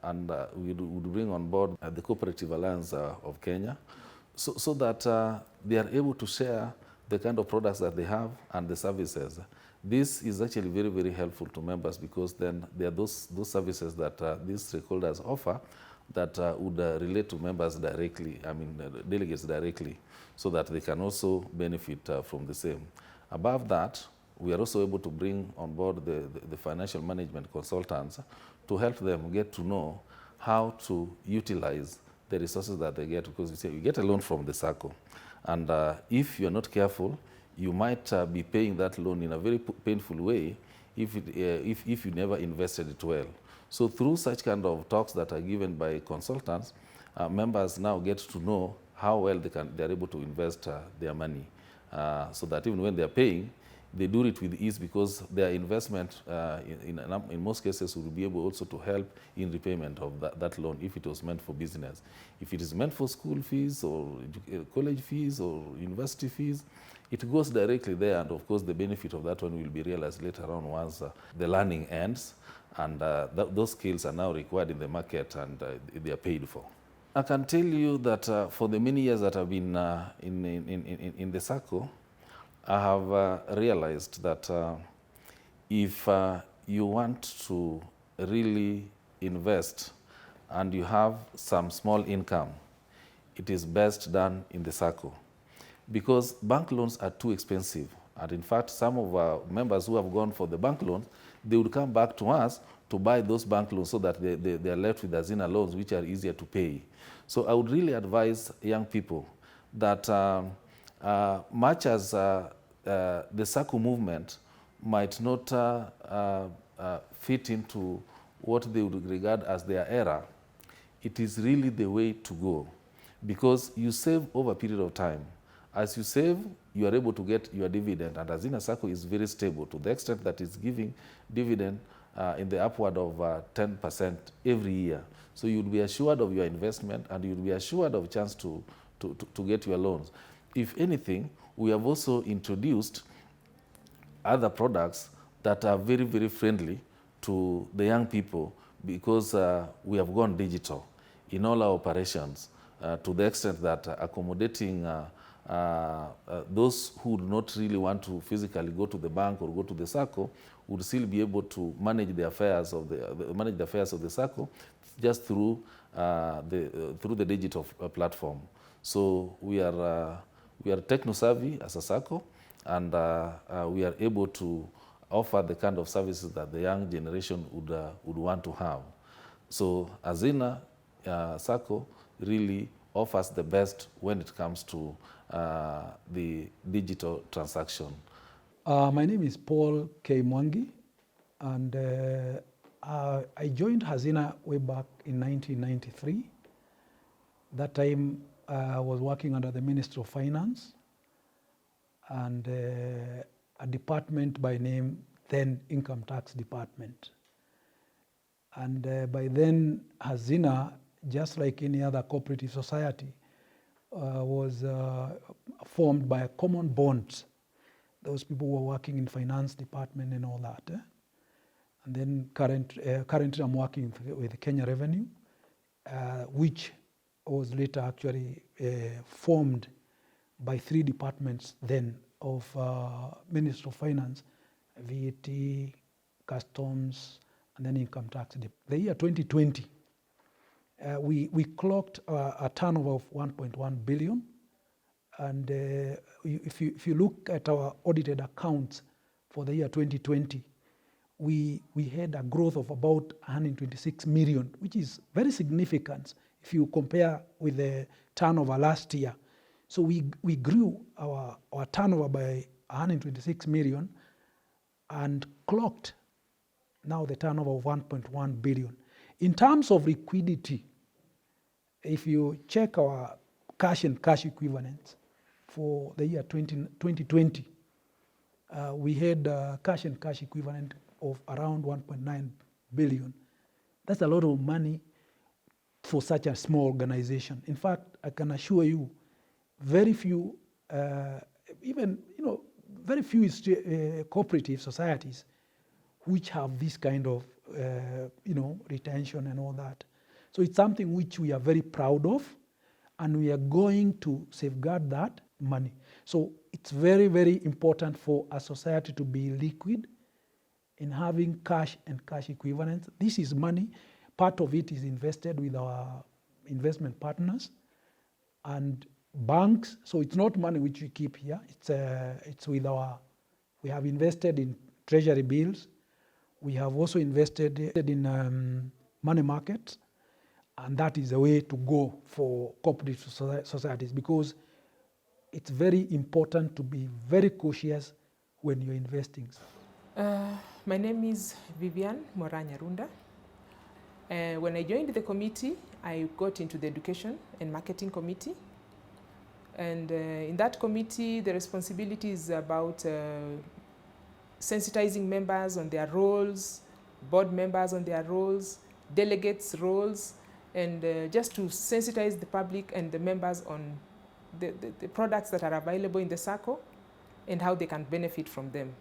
Speaker 9: and we would bring on board the Cooperative Alliance of Kenya, so that they are able to share the kind of products that they have and the services. This is actually very, very helpful to members, because then there are those services that these stakeholders offer that would relate to members directly, delegates directly, so that they can also benefit from the same. Above that, we are also able to bring on board the financial management consultants to help them get to know how to utilize the resources that they get, because we say you get a loan from the Sacco, and if you're not careful, you might be paying that loan in a very painful way if you never invested it well. So through such kind of talks that are given by consultants, members now get to know how well they're able to invest their money, so that even when they're paying, they do it with ease, because their investment in most cases will be able also to help in repayment of that loan if it was meant for business. If it is meant for school fees or college fees or university fees, it goes directly there, and of course the benefit of that one will be realized later on once the learning ends, and those skills are now required in the market, and they are paid for. I can tell you that for the many years that I've been in the Sacco, I have realized that if you want to really invest and you have some small income, it is best done in the Sacco, because bank loans are too expensive. And in fact, some of our members who have gone for the bank loans, they would come back to us to buy those bank loans, so that they are left with Hazina loans, which are easier to pay. So I would really advise young people that much as the Sacco movement might not fit into what they would regard as their era, it is really the way to go, because you save over a period of time. As you save, you are able to get your dividend, and Hazina Sacco is very stable to the extent that it's giving dividend in the upward of 10% every year. So you'll be assured of your investment, and you'll be assured of a chance to get your loans. If anything, we have also introduced other products that are very, very friendly to the young people, because we have gone digital in all our operations to the extent that accommodating those who do not really want to physically go to the bank or go to the Sacco would still be able to manage the affairs of the Sacco just through the digital platform. So we are techno-savvy as a Sacco, and we are able to offer the kind of services that the young generation would want to have. So Hazina Sacco really offers the best when it comes to the digital transaction.
Speaker 10: My name is Paul K. Mwangi, and I joined Hazina way back in 1993. That time I was working under the Ministry of Finance and a department by name, then Income Tax Department. And by then, Hazina, just like any other cooperative society, was formed by a common bond. Those people were working in finance department and all that. And then currently I'm working with Kenya Revenue, which was later actually formed by 3 departments then of Ministry of Finance, VAT, Customs, and then Income Tax. The year 2020, we clocked a turnover of 1.1 billion. And if you look at our audited accounts for the year 2020, we had a growth of about 126 million, which is very significant if you compare with the turnover last year. So we grew our turnover by 126 million and clocked now the turnover of 1.1 billion. In terms of liquidity, if you check our cash and cash equivalents for the year 2020, we had cash and cash equivalent of around 1.9 billion. That's a lot of money for such a small organization. In fact, I can assure you, very few, very few cooperative societies which have this kind of, retention and all that. So it's something which we are very proud of, and we are going to safeguard that money. So it's very, very important for a society to be liquid in having cash and cash equivalents. This is money. Part of it is invested with our investment partners and banks. So it's not money which we keep here. It's with we have invested in treasury bills. We have also invested in money markets. And that is the way to go for cooperative societies, because it's very important to be very cautious when you're investing.
Speaker 11: My name is Vivian Moranya-Runda. When I joined the committee, I got into the Education and Marketing Committee. And in that committee, the responsibility is about sensitizing members on their roles, board members on their roles, delegates' roles, and just to sensitize the public and the members on the products that are available in the Sacco and how they can benefit from them.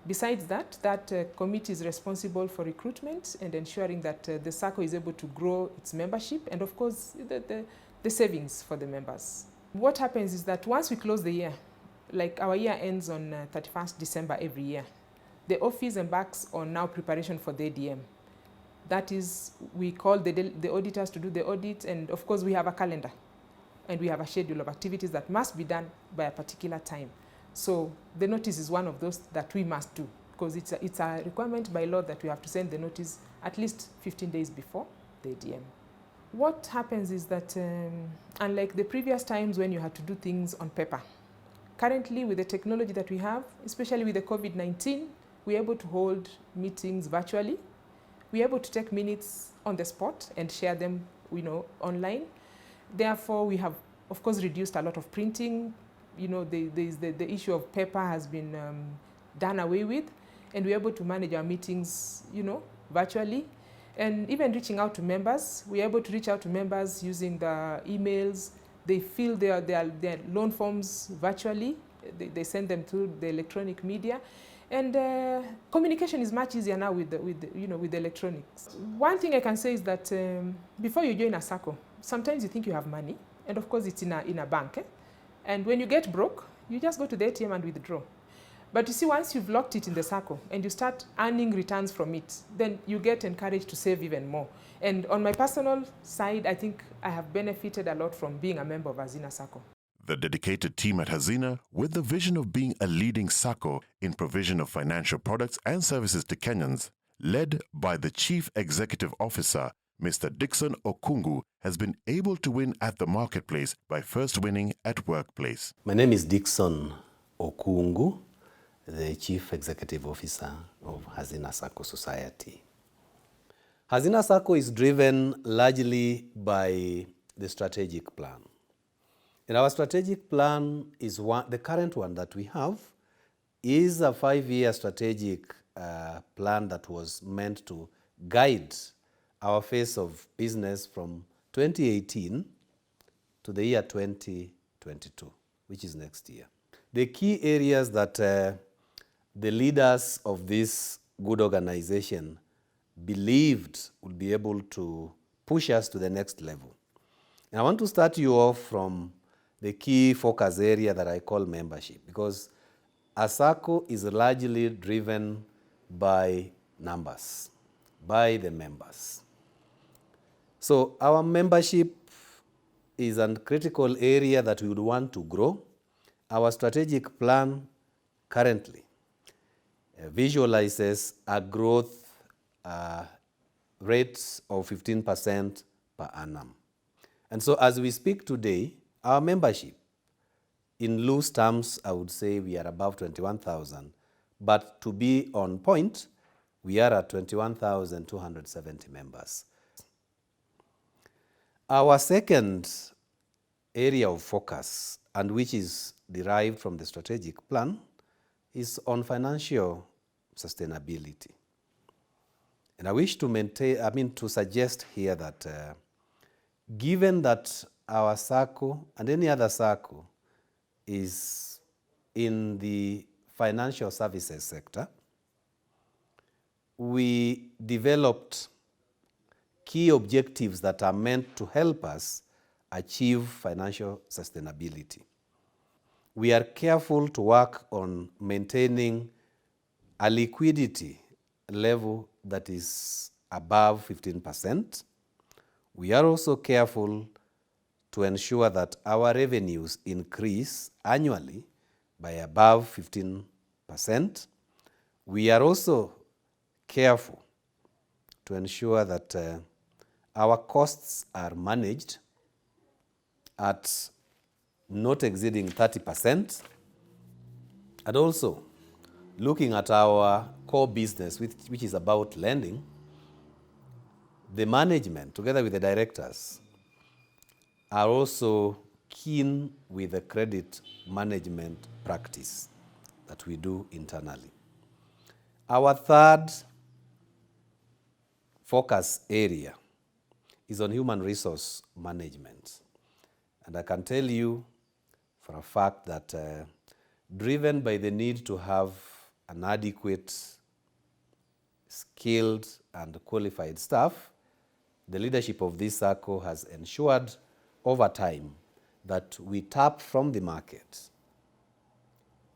Speaker 11: Besides that committee is responsible for recruitment and ensuring that the Sacco is able to grow its membership and, of course, the savings for the members. What happens is that once we close the year, like our year ends on 31st December every year, the office embarks on now preparation for the ADM. That is, we call the auditors to do the audit, and of course we have a calendar and we have a schedule of activities that must be done by a particular time. So the notice is one of those that we must do, because it's a requirement by law that we have to send the notice at least 15 days before the ADM. What happens is that unlike the previous times when you had to do things on paper, currently with the technology that we have, especially with the COVID-19, we're able to hold meetings virtually. We're able to take minutes on the spot and share them, online. Therefore, we have, of course, reduced a lot of printing. The issue of paper has been done away with, and we're able to manage our meetings, virtually. And even reaching out to members, we're able to reach out to members using the emails. They fill their loan forms virtually. They send them through the electronic media. And communication is much easier now with the electronics. One thing I can say is that before you join a Sacco, sometimes you think you have money, and of course it's in a bank. And when you get broke, you just go to the ATM and withdraw. But you see, once you've locked it in the Sacco and you start earning returns from it, then you get encouraged to save even more. And on my personal side, I think I have benefited a lot from being a member of Hazina Sacco.
Speaker 1: The dedicated team at Hazina, with the vision of being a leading Sacco in provision of financial products and services to Kenyans, led by the Chief Executive Officer, Mr. Dickson Okungu, has been able to win at the marketplace by first winning at workplace.
Speaker 12: My name is Dickson Okungu, the Chief Executive Officer of Hazina Sacco Society. Hazina Sacco is driven largely by the strategic plan. And our strategic plan is the current one that we have is a 5-year strategic plan that was meant to guide our phase of business from 2018 to the year 2022, which is next year. The key areas that the leaders of this good organization believed would be able to push us to the next level. And I want to start you off from the key focus area that I call membership, because a SACCO is largely driven by numbers, by the members. So our membership is a critical area that we would want to grow. Our strategic plan currently visualizes a growth rate of 15% per annum. And so as we speak today, our membership, in loose terms, I would say we are above 21,000, but to be on point, we are at 21,270 members. Our second area of focus, and which is derived from the strategic plan, is on financial sustainability. And I wish to suggest here that given that our SACCO and any other SACCO is in the financial services sector, we developed key objectives that are meant to help us achieve financial sustainability. We are careful to work on maintaining a liquidity level that is above 15%. We are also careful to ensure that our revenues increase annually by above 15%. We are also careful to ensure that our costs are managed at not exceeding 30%, and also looking at our core business, which is about lending. The management, together with the directors, are also keen with the credit management practice that we do internally. Our third focus area is on human resource management. And I can tell you for a fact that driven by the need to have an adequate, skilled, and qualified staff, the leadership of this SACCO has ensured over time that we tap from the market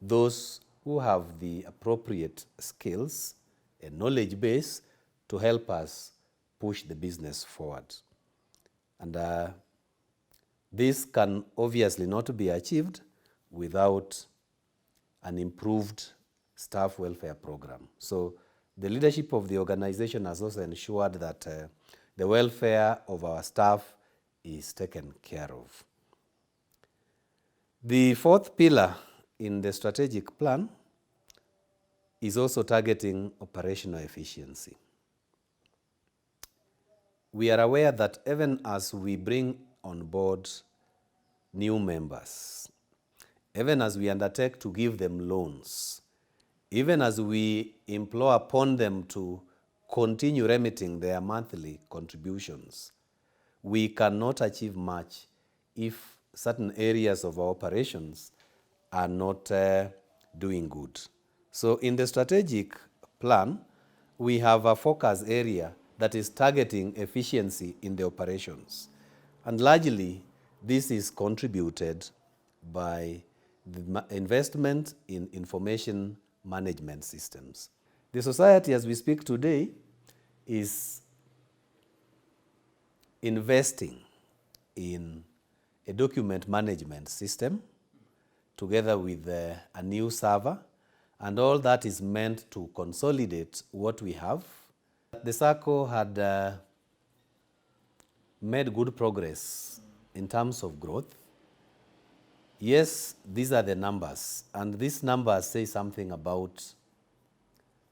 Speaker 12: those who have the appropriate skills and knowledge base to help us push the business forward. And this can obviously not be achieved without an improved staff welfare program. So the leadership of the organization has also ensured that the welfare of our staff is taken care of. The fourth pillar in the strategic plan is also targeting operational efficiency. We are aware that even as we bring on board new members, even as we undertake to give them loans, even as we implore upon them to continue remitting their monthly contributions, we cannot achieve much if certain areas of our operations are not doing good. So in the strategic plan, we have a focus area that is targeting efficiency in the operations. And largely, this is contributed by the investment in information management systems. The society, as we speak today, is investing in a document management system together with a new server, and all that is meant to consolidate what we have. The SACCO had made good progress in terms of growth. Yes, these are the numbers, and these numbers say something about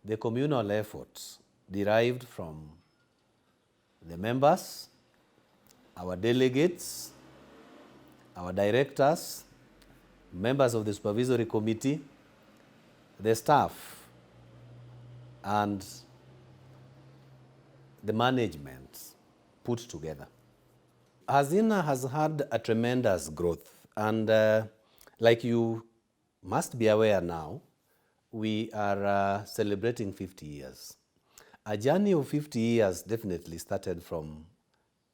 Speaker 12: the communal effort derived from the members our delegates, our directors, members of the supervisory committee, the staff, and the management put together. Hazina has had a tremendous growth, and like you must be aware now, we are celebrating 50 years. A journey of 50 years definitely started from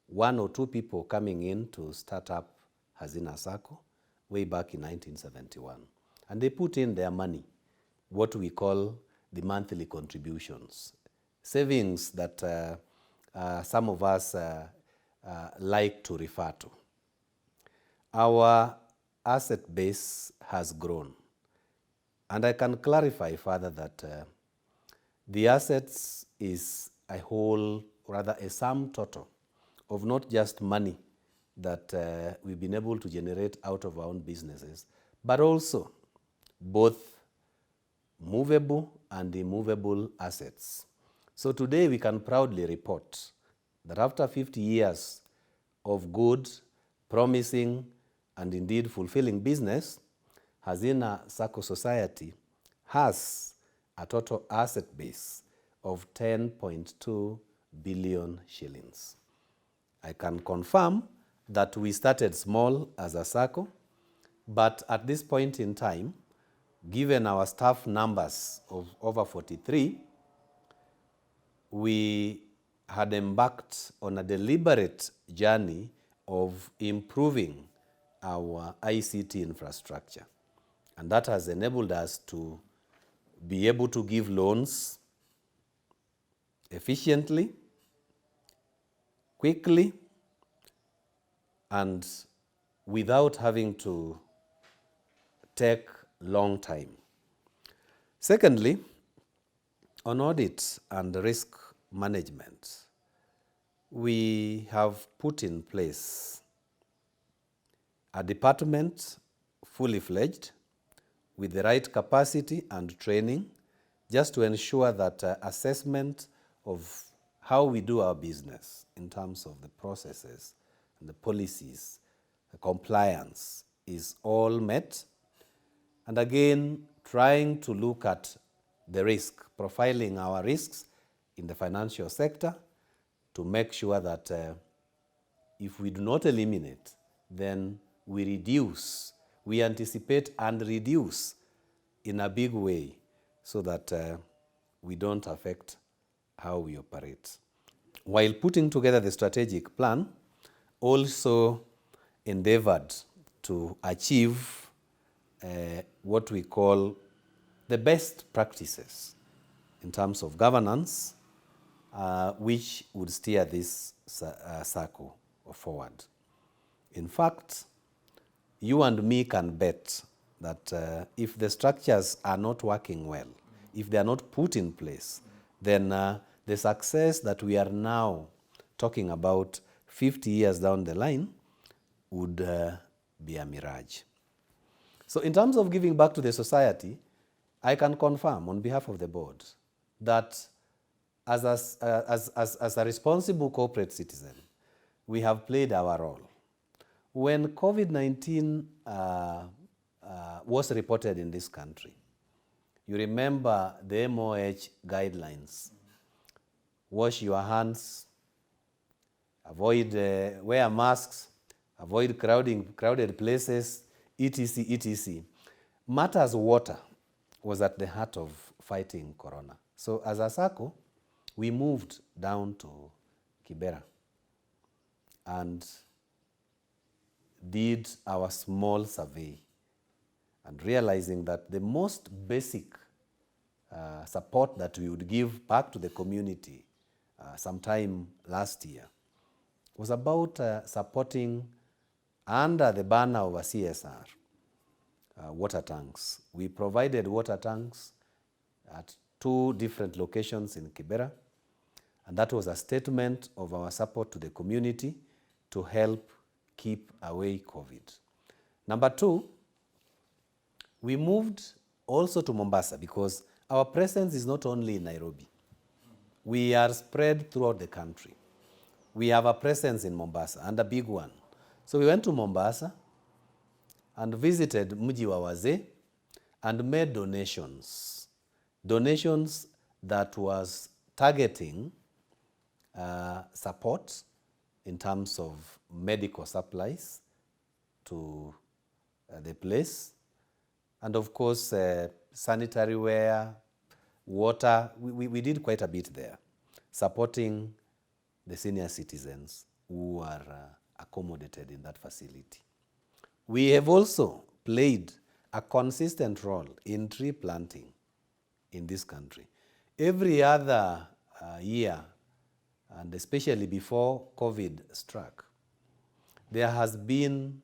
Speaker 12: 1 or 2 people coming in to start up Hazina Sacco way back in 1971. And they put in their money, what we call the monthly contributions, savings that some of us like to refer to. Our asset base has grown. And I can clarify further that the assets is a whole, rather a sum total of not just money that we've been able to generate out of our own businesses, but also both movable and immovable assets. So today we can proudly report that after 50 years of good, promising, and indeed fulfilling business, Hazina Sacco Society has a total asset base of 10.2 billion shillings. I can confirm that we started small as a SACCO, but at this point in time, given our staff numbers of over 43, we had embarked on a deliberate journey of improving our ICT infrastructure. And that has enabled us to be able to give loans efficiently, quickly, and without having to take long time. Secondly, on audit and risk management, we have put in place a department fully fledged with the right capacity and training just to ensure that assessment of how we do our business in terms of the processes and the policies, the compliance is all met. And again, trying to look at the risk, profiling our risks in the financial sector to make sure that if we do not eliminate, then we reduce, we anticipate and reduce in a big way so that we don't affect how we operate. While putting together the strategic plan, also endeavored to achieve what we call the best practices in terms of governance, which would steer this SACCO forward. In fact, you and me can bet that if the structures are not working well, if they are not put in place, then the success that we are now talking about 50 years down the line would be a mirage. So in terms of giving back to the society, I can confirm on behalf of the board that as a responsible corporate citizen, we have played our role. When COVID-19 was reported in this country, you remember the MOH guidelines. Wash your hands, avoid, wear masks, avoid crowded places, etc., etc. Matters water was at the heart of fighting corona. So as a SACCO, we moved down to Kibera and did our small survey and realizing that the most basic support that we would give back to the community sometime last year was about supporting under the banner of a CSR water tanks. We provided water tanks at 2 different locations in Kibera, and that was a statement of our support to the community to help keep away COVID. Number 2, we moved also to Mombasa because our presence is not only in Nairobi. We are spread throughout the country. we have a presence in Mombasa, and a big one. So we went to Mombasa and visited Mji wa Wazee and made donations. Donations that was targeting support in terms of medical supplies to the place, and of course sanitary ware, water. We did quite a bit there, supporting the senior citizens who are accommodated in that facility. We have also played a consistent role in tree planting in this country. Every other year, and especially before COVID struck, there has been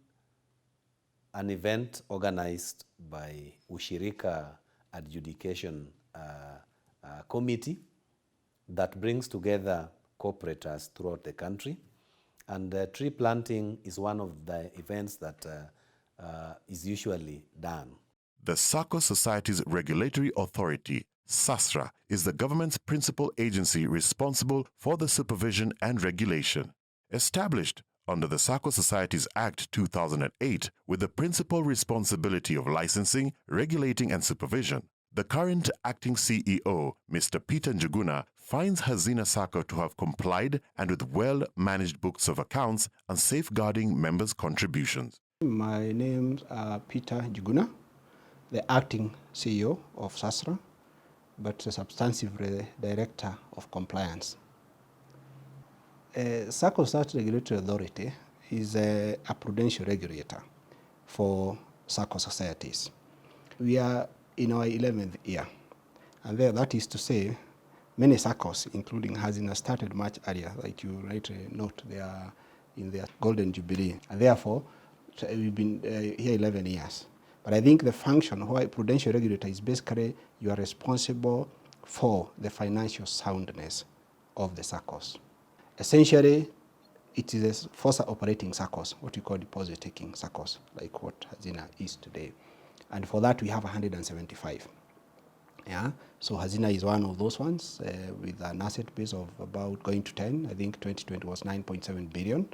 Speaker 12: an event organized by Ushirika Adjudication Committee that brings together cooperators throughout the country. And tree planting is one of the events that is usually done.
Speaker 1: The Sacco Society's regulatory authority, SASRA, is the government's principal agency responsible for the supervision and regulation. Established under the Sacco Societies Act 2008 with the principal responsibility of licensing, regulating and supervision, the current acting CEO, Mr. Peter Njuguna, finds Hazina Sacco to have complied and with well-managed books of accounts and safeguarding members' contributions.
Speaker 13: My name is Peter Njuguna, the acting CEO of SASRA, but the substantive director of compliance. Sacco Society Regulatory Authority is a prudential regulator for Sacco societies. We are in our 11th year, and that is to say, many SACCOs, including Hazina, started much earlier, like you rightly note, they are in their golden jubilee, and therefore we've been here 11 years. But I think the function of a prudential regulator is basically you are responsible for the financial soundness of the SACCOs. Essentially, it is for operating SACCOs, what we call deposit-taking SACCOs, like what Hazina is today. And for that, we have 175. Yeah? So Hazina is one of those ones with an asset base of about going to 10. I think 2020 was 9.7 billion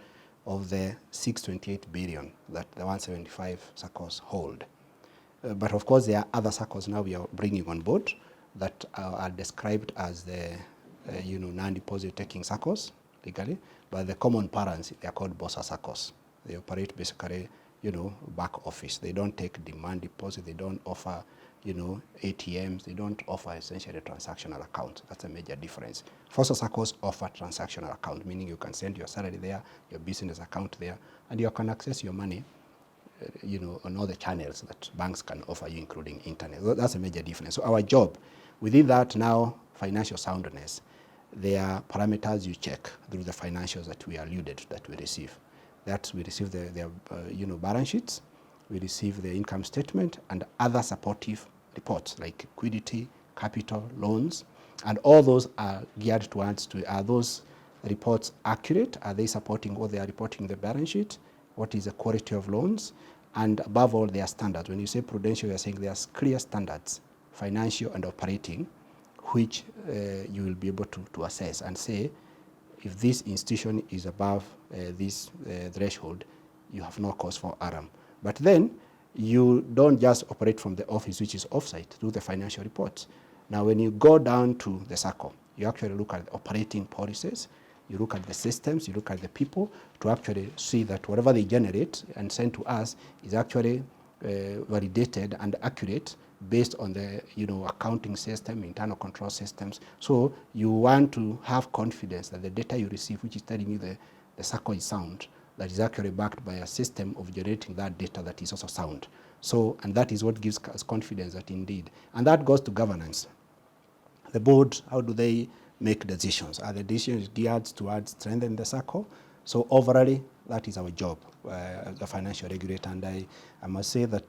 Speaker 13: of the 628 billion that the 175 SACCOs hold. But of course, there are other SACCOs now we are bringing on board that are described as the non-deposit-taking SACCOs legally, but the common parents, they are called BOSA SACCOs. They operate basically, back office. They don't take demand deposit. They don't offer, ATMs. They don't offer essentially transactional accounts. That's a major difference. FOSA SACCOs offer transactional account, meaning you can send your salary there, your business account there, and you can access your money, on all the channels that banks can offer you, including internet. That's a major difference. So our job, within that now, financial soundness, there are parameters you check through the financials that we alluded that we receive. That we receive their balance sheets, we receive the income statement and other supportive reports like liquidity, capital, loans, and all those are geared towards are those reports accurate? Are they supporting what they are reporting in the balance sheet? What is the quality of loans? And above all, their standards. When you say prudential, you're saying there's clear standards, financial and operating, which you will be able to assess and say, if this institution is above this threshold, you have no cause for alarm. But then you don't just operate from the office, which is offsite, through the financial reports. Now, when you go down to the SACCO, you actually look at the operating policies, you look at the systems, you look at the people to actually see that whatever they generate and send to us is actually validated and accurate based on the accounting system, internal control systems. So you want to have confidence that the data you receive, which is telling you the SACCO is sound, that is actually backed by a system of generating that data that is also sound. So, and that is what gives us confidence that indeed, and that goes to governance. The board, how do they make decisions? Are the decisions geared towards strengthening the SACCO? So overall, that is our job as a financial regulator. And I must say that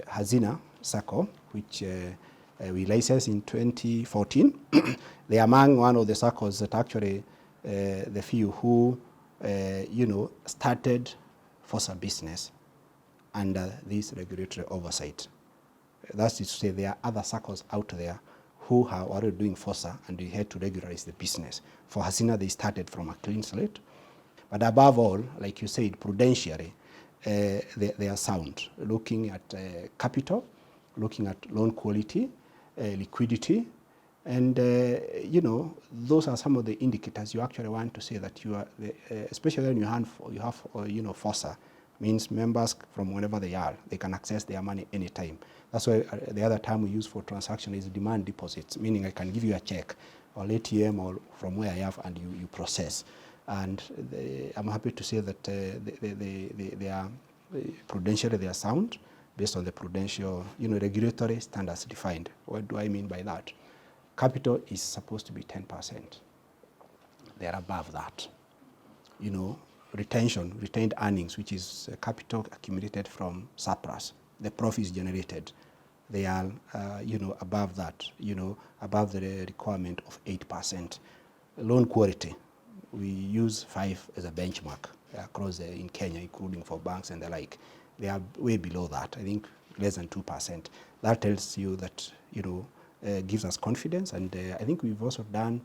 Speaker 13: Hazina Sacco, which we licensed in 2014, they are among one of the SACCOs that actually the few who started FOSA business under this regulatory oversight. That's to say there are other SACCOs out there who are already doing FOSA, and we had to regularize the business. For Hazina, they started from a clean slate. But above all, like you said, prudentially, they are sound, looking at capital, looking at loan quality, liquidity, and you know, those are some of the indicators you actually want to say that you are, especially when you have you know, FOSA, means members from wherever they are, they can access their money anytime. That's why the other term we use for transaction is demand deposits, meaning I can give you a check or ATM or from where I have, and you process. And I'm happy to say that they are prudentially they are sound based on the prudential, you know, regulatory standards defined. What do I mean by that? Capital is supposed to be 10%. They are above that. You know, retained earnings, which is capital accumulated from surplus, the profits generated, they are, you know, above that, you know, above the requirement of 8%. Loan quality, we use 5 as a benchmark across in Kenya, including for banks and the like. They are way below that, I think less than 2%. That tells you that, you know, gives us confidence, and I think we've also done,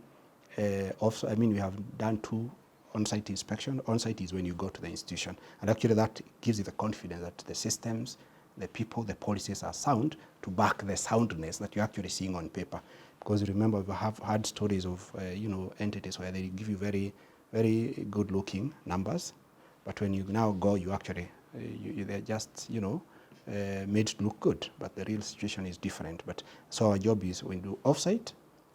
Speaker 13: we have done 2 on-site inspection. On-site is when you go to the institution, and actually that gives you the confidence that the systems, the people, the policies are sound to back the soundness that you're actually seeing on paper. Because remember, we have had stories of you know, entities where they give you very, very good-looking numbers, but when you now go, you actually they're just, you know, made to look good, but the real situation is different. But so our job is, when you do off-site,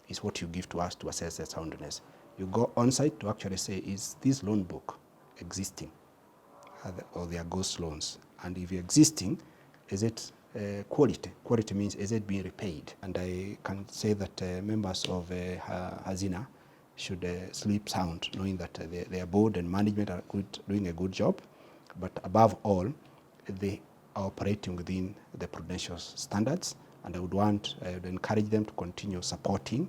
Speaker 13: is what you give to us to assess the soundness. You go on-site to actually say, is this loan book existing, or they are ghost loans? And if existing, is it quality? Quality means, is it being repaid? And I can say that members of Hazina should sleep sound, knowing that their board and management are doing a good job, but above all, they are operating within the prudential standards, and I would encourage them to continue supporting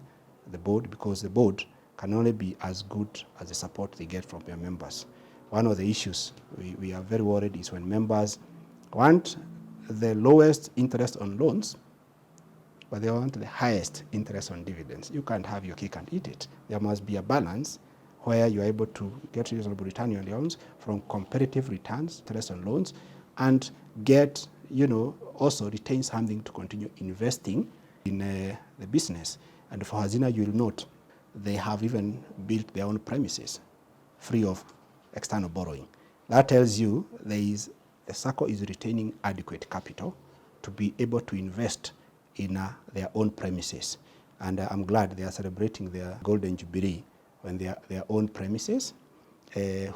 Speaker 13: the board, because the board can only be as good as the support they get from their members. One of the issues we are very worried is when members want the lowest interest on loans, but they want the highest interest on dividends. You can't have your cake and eat it. There must be a balance where you're able to get reasonable return on loans from competitive returns, interest on loans, and get, you know, also retain something to continue investing in the business. And for Hazina, you'll note, they have even built their own premises free of external borrowing. That tells you the Sacco is retaining adequate capital to be able to invest in their own premises. And I'm glad they are celebrating their golden jubilee when their own premises,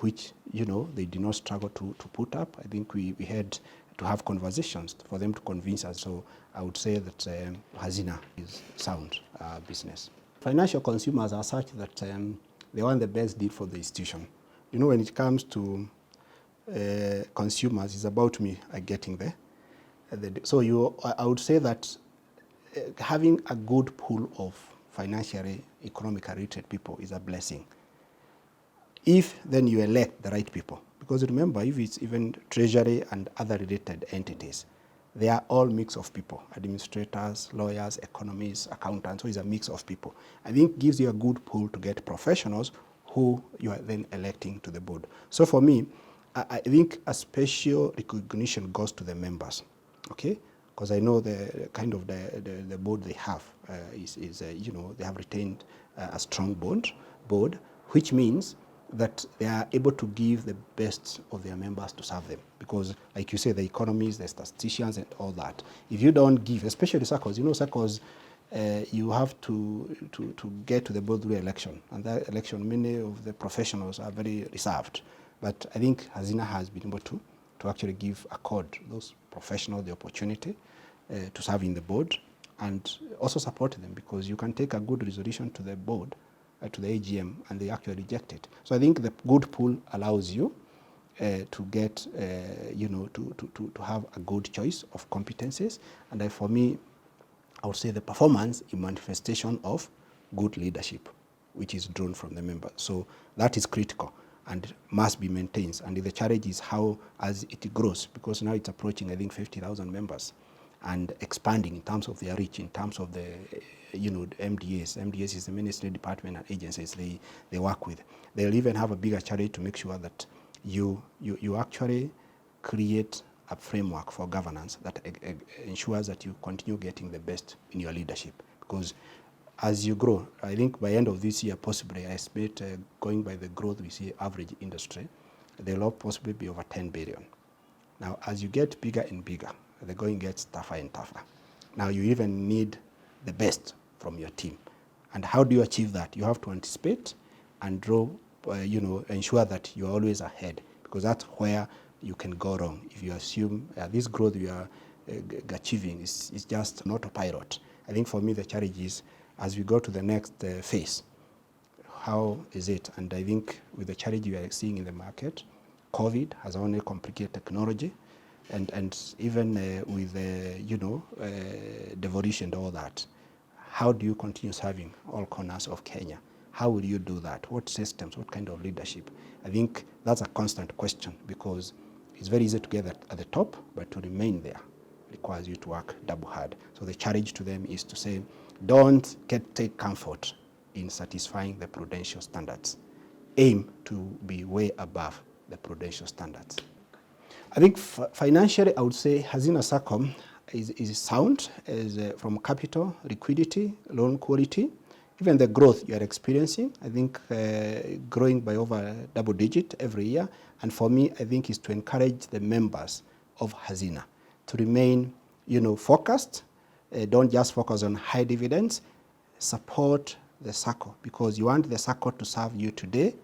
Speaker 13: which, you know, they did not struggle to put up. I think we had to have conversations for them to convince us. So I would say that Hazina is sound business. Financial consumers are such that they want the best deal for the institution. You know, when it comes to consumers, it's about me getting there. So I would say that having a good pool of financially, economically literate people is a blessing. If then you elect the right people, because remember, if it's even treasury and other related entities, they are all mix of people, administrators, lawyers, economists, accountants, so it's a mix of people. I think it gives you a good pool to get professionals who you are then electing to the board. So for me, I think a special recognition goes to the members, okay? Because I know the kind of the board they have is you know, they have retained a strong board, which means that they are able to give the best of their members to serve them. Because, like you say, the economists, the statisticians, and all that. If you don't give, especially SACCOs, you know, SACCOs, you have to get to the board through election. And that election, many of the professionals are very reserved. But I think Hazina has been able to actually accord those professionals the opportunity to serve in the board, and also support them, because you can take a good resolution to the board, to the AGM, and they actually reject it. So I think the good pool allows you to get, you know, to have a good choice of competencies. And for me, I would say the performance is manifestation of good leadership, which is drawn from the members. So that is critical and must be maintained. And the challenge is how, as it grows, because now it's approaching, I think, 50,000 members. and expanding in terms of their reach, in terms of the MDAs. MDAs is the Ministry Department and agencies they work with. They'll even have a bigger challenge to make sure that you actually create a framework for governance that ensures that you continue getting the best in your leadership. Because as you grow, I think by end of this year, possibly, I estimate going by the growth we see average industry, they'll all possibly be over 10 billion. Now, as you get bigger and bigger, the going gets tougher and tougher. Now, you even need the best from your team. And how do you achieve that? You have to anticipate and draw, ensure that you're always ahead, because that's where you can go wrong. If you assume this growth you are achieving is just not a pilot. I think for me the challenge is, as we go to the next phase, how is it? And I think with the challenge we are seeing in the market, COVID has only complicated technology, and even with devolution and all that, how do you continue serving all corners of Kenya? How will you do that? What systems, what kind of leadership? I think that's a constant question, because it's very easy to get at the top, but to remain there requires you to work double hard. So the challenge to them is to say, don't take comfort in satisfying the prudential standards. Aim to be way above the prudential standards. I think financially, I would say Hazina Sacco is sound from capital, liquidity, loan quality, even the growth you are experiencing. I think growing by over double digit every year. And for me, I think is to encourage the members of Hazina to remain, focused. Don't just focus on high dividends. Support the Sacco, because you want the Sacco to serve you today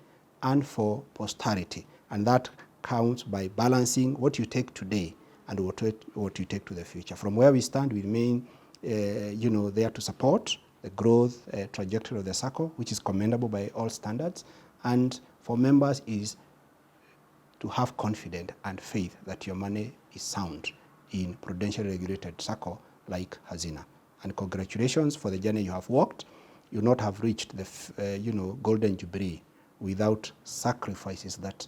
Speaker 13: and for posterity. And that counts by balancing what you take today and what you take to the future. From where we stand, we remain, there to support the growth trajectory of the Sacco, which is commendable by all standards. And for members is to have confidence and faith that your money is sound in prudentially regulated Sacco like Hazina. And congratulations for the journey you have walked. You not have reached the golden jubilee without sacrifices that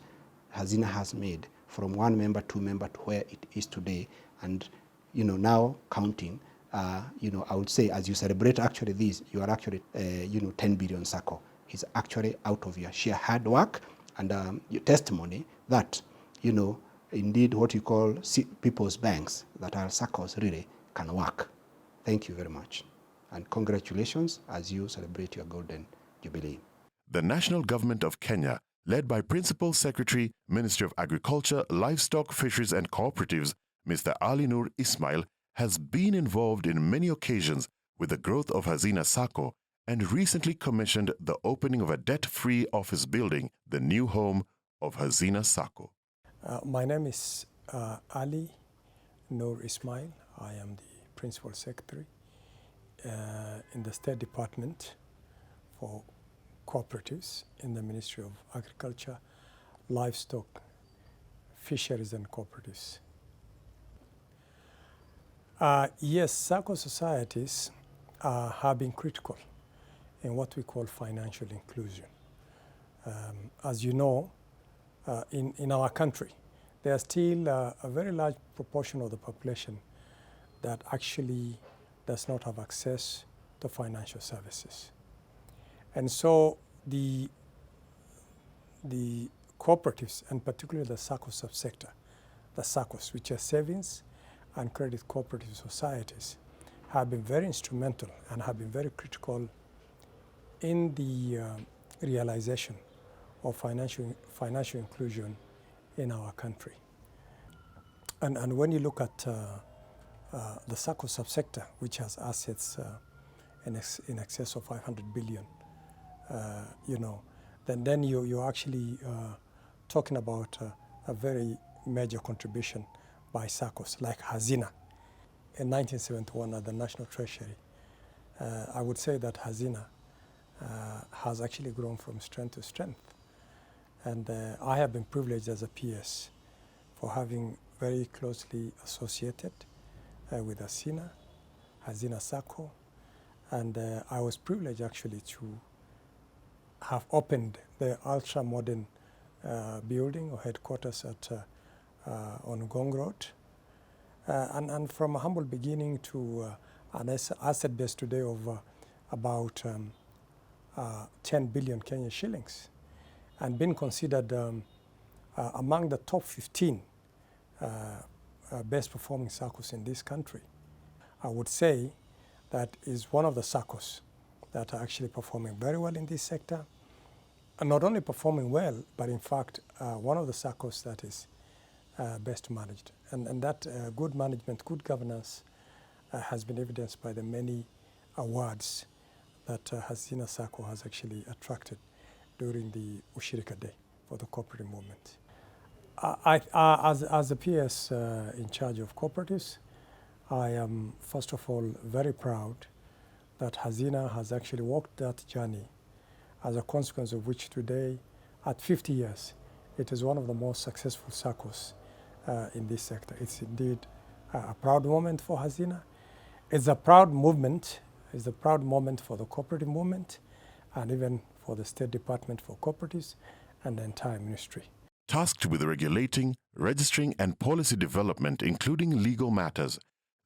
Speaker 13: Hazina has made from one member, two member to where it is today, and now counting. I would say as you celebrate actually this, you are actually 10 billion Sacco. It's actually out of your sheer hard work and your testimony that indeed what you call people's banks that are Saccos really can work. Thank you very much, and congratulations as you celebrate your golden jubilee.
Speaker 1: The National Government of Kenya, led by Principal Secretary, Ministry of Agriculture, Livestock, Fisheries and Cooperatives, Mr. Ali Nur Ismail, has been involved in many occasions with the growth of Hazina Sacco and recently commissioned the opening of a debt-free office building, the new home of Hazina Sacco.
Speaker 14: My name is Ali Nur Ismail. I am the Principal Secretary in the State Department for Cooperatives in the Ministry of Agriculture, Livestock, Fisheries and Cooperatives. Yes, Sacco societies have been critical in what we call financial inclusion. As you know, in our country, there are still a very large proportion of the population that actually does not have access to financial services. And so the cooperatives, and particularly the Sacco subsector, the Saccos, which are savings and credit cooperative societies, have been very instrumental and have been very critical in the realization of financial inclusion in our country. And when you look at the Sacco subsector, which has assets in excess of 500 billion, then you're actually talking about a very major contribution by Saccos like Hazina. In 1971 at the National Treasury, I would say that Hazina has actually grown from strength to strength. And I have been privileged as a PS for having very closely associated with Hazina Sacco, and I was privileged actually to have opened the ultra-modern building or headquarters at on Ngong Road. and from a humble beginning to an asset base today of about 10 billion Kenyan shillings, and being considered among the top 15 best performing SACCOs in this country. I would say that is one of the SACCOs that are actually performing very well in this sector. And not only performing well, but in fact, one of the SACCOs that is best managed. And that good management, good governance has been evidenced by the many awards that Hazina Sacco has actually attracted during the Ushirika Day for the cooperative movement. As the PS in charge of cooperatives, I am first of all very proud that Hazina has actually walked that journey, as a consequence of which today, at 50 years, it is one of the most successful SACCOs in this sector. It's indeed a proud moment for Hazina. It's a proud movement. It's a proud moment for the cooperative movement, and even for the State Department for Cooperatives and the entire ministry.
Speaker 1: Tasked with regulating, registering and policy development, including legal matters,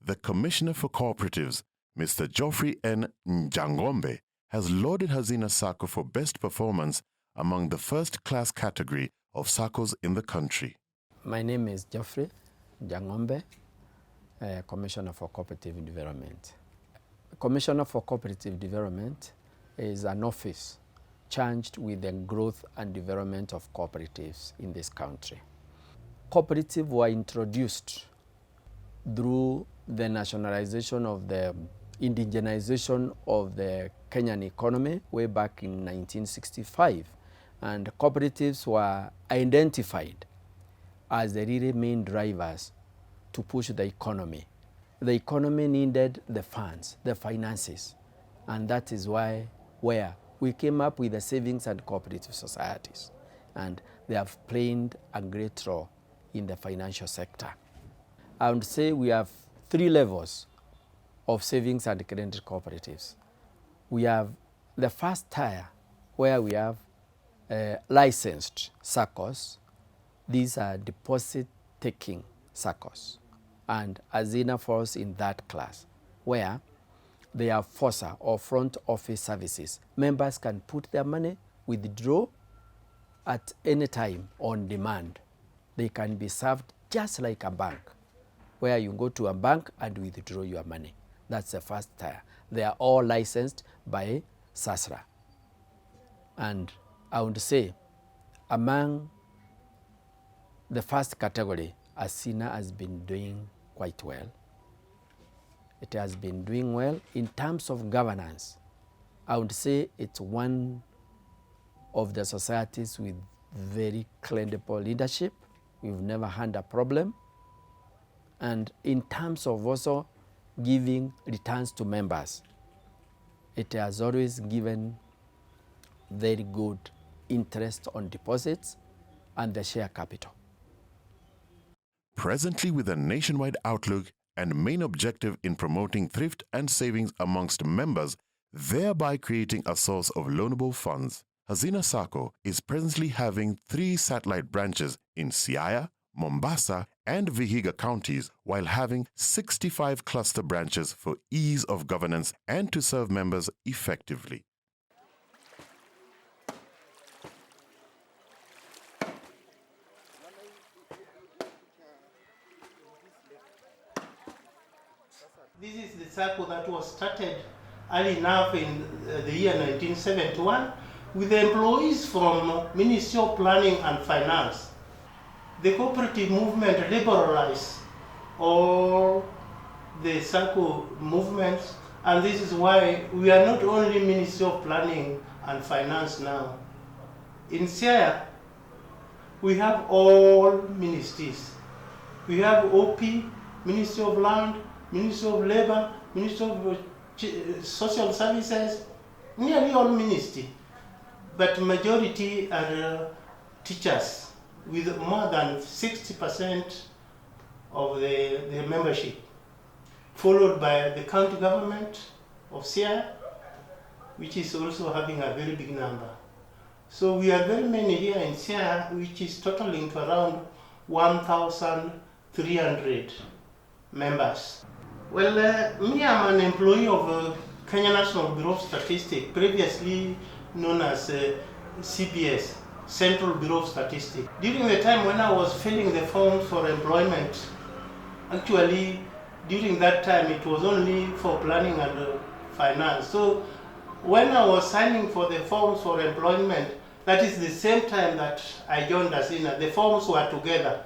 Speaker 1: the Commissioner for Cooperatives, Mr. Geoffrey N. Njangombe, has lauded Hazina Sacco for best performance among the first-class category of SACCOs in the country.
Speaker 15: My name is Geoffrey Njangombe, Commissioner for Cooperative Development. Commissioner for Cooperative Development is an office charged with the growth and development of cooperatives in this country. Cooperatives were introduced through the nationalization of the indigenization of the Kenyan economy way back in 1965, and cooperatives were identified as the really main drivers to push the economy. The economy needed the funds, the finances, and that is where we came up with the savings and cooperative societies, and they have played a great role in the financial sector. I would say we have 3 levels of savings and credit cooperatives. We have the first tier, where we have licensed SACCOs. These are deposit-taking SACCOs, and Hazina falls in that class, where they have FOSA, or front office services. Members can put their money, withdraw at any time on demand. They can be served just like a bank, where you go to a bank and withdraw your money. That's the first tier. They are all licensed by SASRA. And I would say, among the first category, Hazina has been doing quite well. It has been doing well in terms of governance. I would say it's one of the societies with very credible leadership. We've never had a problem. And in terms of also giving returns to members, it has always given very good interest on deposits and the share capital.
Speaker 1: Presently with a nationwide outlook and main objective in promoting thrift and savings amongst members, thereby creating a source of loanable funds, Hazina Sacco is presently having 3 satellite branches in Siaya, Mombasa, and Vihiga counties, while having 65 cluster branches for ease of governance and to serve members effectively.
Speaker 16: This is the SACCO that was started early enough in the year 1971 with employees from Ministry of Planning and Finance. The cooperative movement liberalized all the SACCO movements, and this is why we are not only Ministry of Planning and Finance now. In Siaya, we have all ministries. We have OP, Ministry of Land, Ministry of Labor, Ministry of Social Services, nearly all ministry, but majority are teachers with more than 60% of the membership, followed by the county government of Siaya, which is also having a very big number. So we are very many here in Siaya, which is totaling to around 1,300 members. Well, me, I'm an employee of Kenya National Bureau of Statistics, previously known as CBS, Central Bureau of Statistics. During the time when I was filling the forms for employment, actually, during that time, it was only for planning and finance. So when I was signing for the forms for employment, that is the same time that I joined Hazina. The forms were together.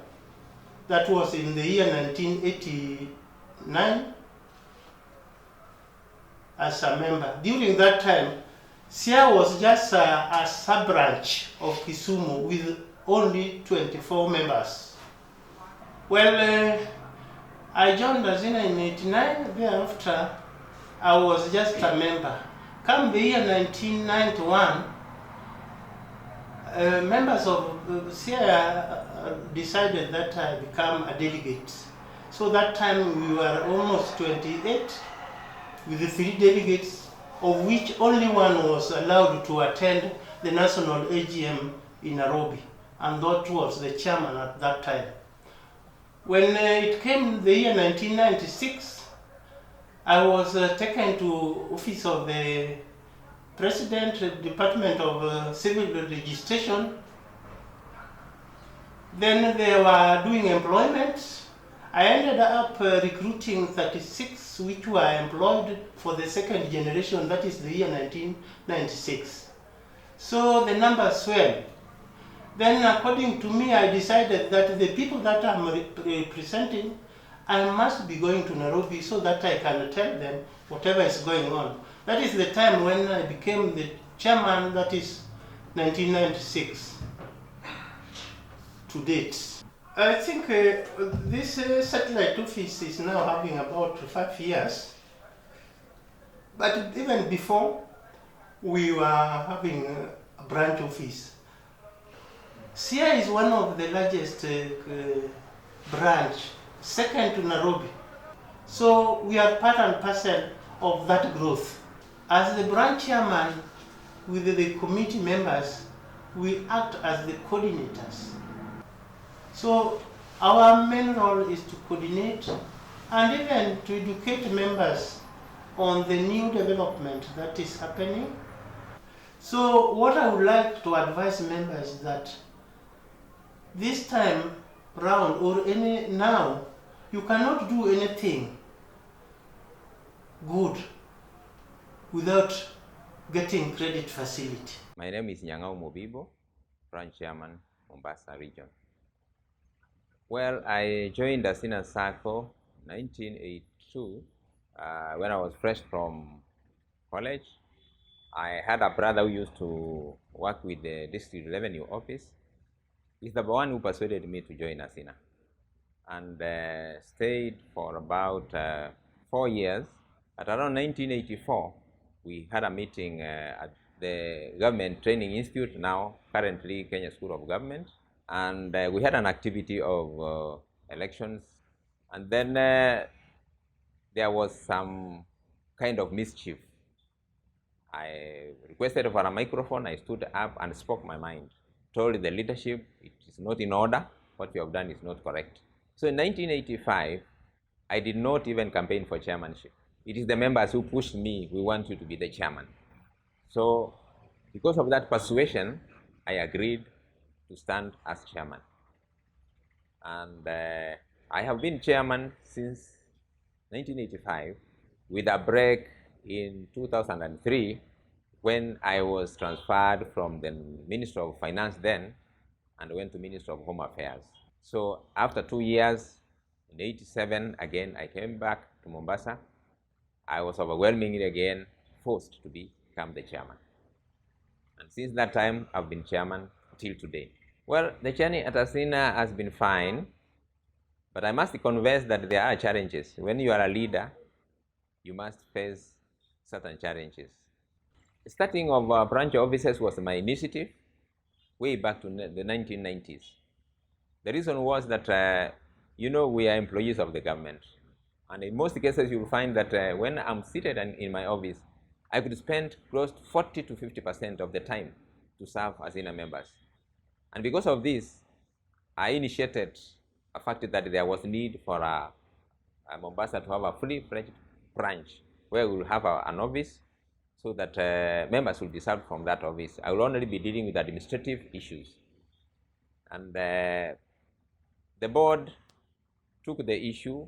Speaker 16: That was in the year 1989 as a member. During that time, SIA was just a sub-branch of Kisumu with only 24 members. Well, I joined Hazina in 1989. Thereafter, I was just a member. Come the year 1991, members of SIA decided that I become a delegate. So that time we were almost 28 with the 3 delegates, of which only one was allowed to attend the national AGM in Nairobi, and that was the chairman at that time. When it came the year 1996, I was taken to office of the President, Department of Civil Registration. Then they were doing employment. I ended up recruiting 36 which were employed for the second generation, that is the year 1996. So the numbers swelled. Then according to me, I decided that the people that I'm representing, I must be going to Nairobi so that I can tell them whatever is going on. That is the time when I became the chairman, that is 1996 to date. I think this satellite office is now having about 5 years, but even before, we were having a branch office. SIA is one of the largest branch, second to Nairobi. So we are part and parcel of that growth. As the branch chairman with the committee members, we act as the coordinators. So our main role is to coordinate and even to educate members on the new development that is happening. So what I would like to advise members is that this time round or now, you cannot do anything good without getting credit facility.
Speaker 17: My name is Nyang'au Mobibo, branch chairman, Mombasa region. Well, I joined Hazina Sacco in 1982 when I was fresh from college. I had a brother who used to work with the district revenue office. He's the one who persuaded me to join Hazina, and stayed for about 4 years. At around 1984, we had a meeting at the Government Training Institute, now currently Kenya School of Government, and we had an activity of elections, and then there was some kind of mischief. I requested for a microphone. I stood up and spoke my mind. Told the leadership it is not in order, what you have done is not correct. So in 1985, I did not even campaign for chairmanship. It is the members who pushed me, we want you to be the chairman. So because of that persuasion, I agreed to stand as chairman. And I have been chairman since 1985 with a break in 2003 when I was transferred from the Minister of Finance then and went to Minister of Home Affairs. So after 2 years, in 87 again, I came back to Mombasa. I was overwhelmingly again forced to become the chairman. And since that time, I've been chairman till today. Well, the journey at Hazina has been fine, but I must confess that there are challenges. When you are a leader, you must face certain challenges. Starting of branch officers was my initiative way back to the 1990s. The reason was that, we are employees of the government. And in most cases, you will find that when I'm seated in my office, I could spend close to 40 to 50% of the time to serve Hazina members. And because of this, I initiated a fact that there was need for a Mombasa to have a fully-fledged branch where we will have an office so that members will be served from that office. I will only be dealing with administrative issues. And the board took the issue.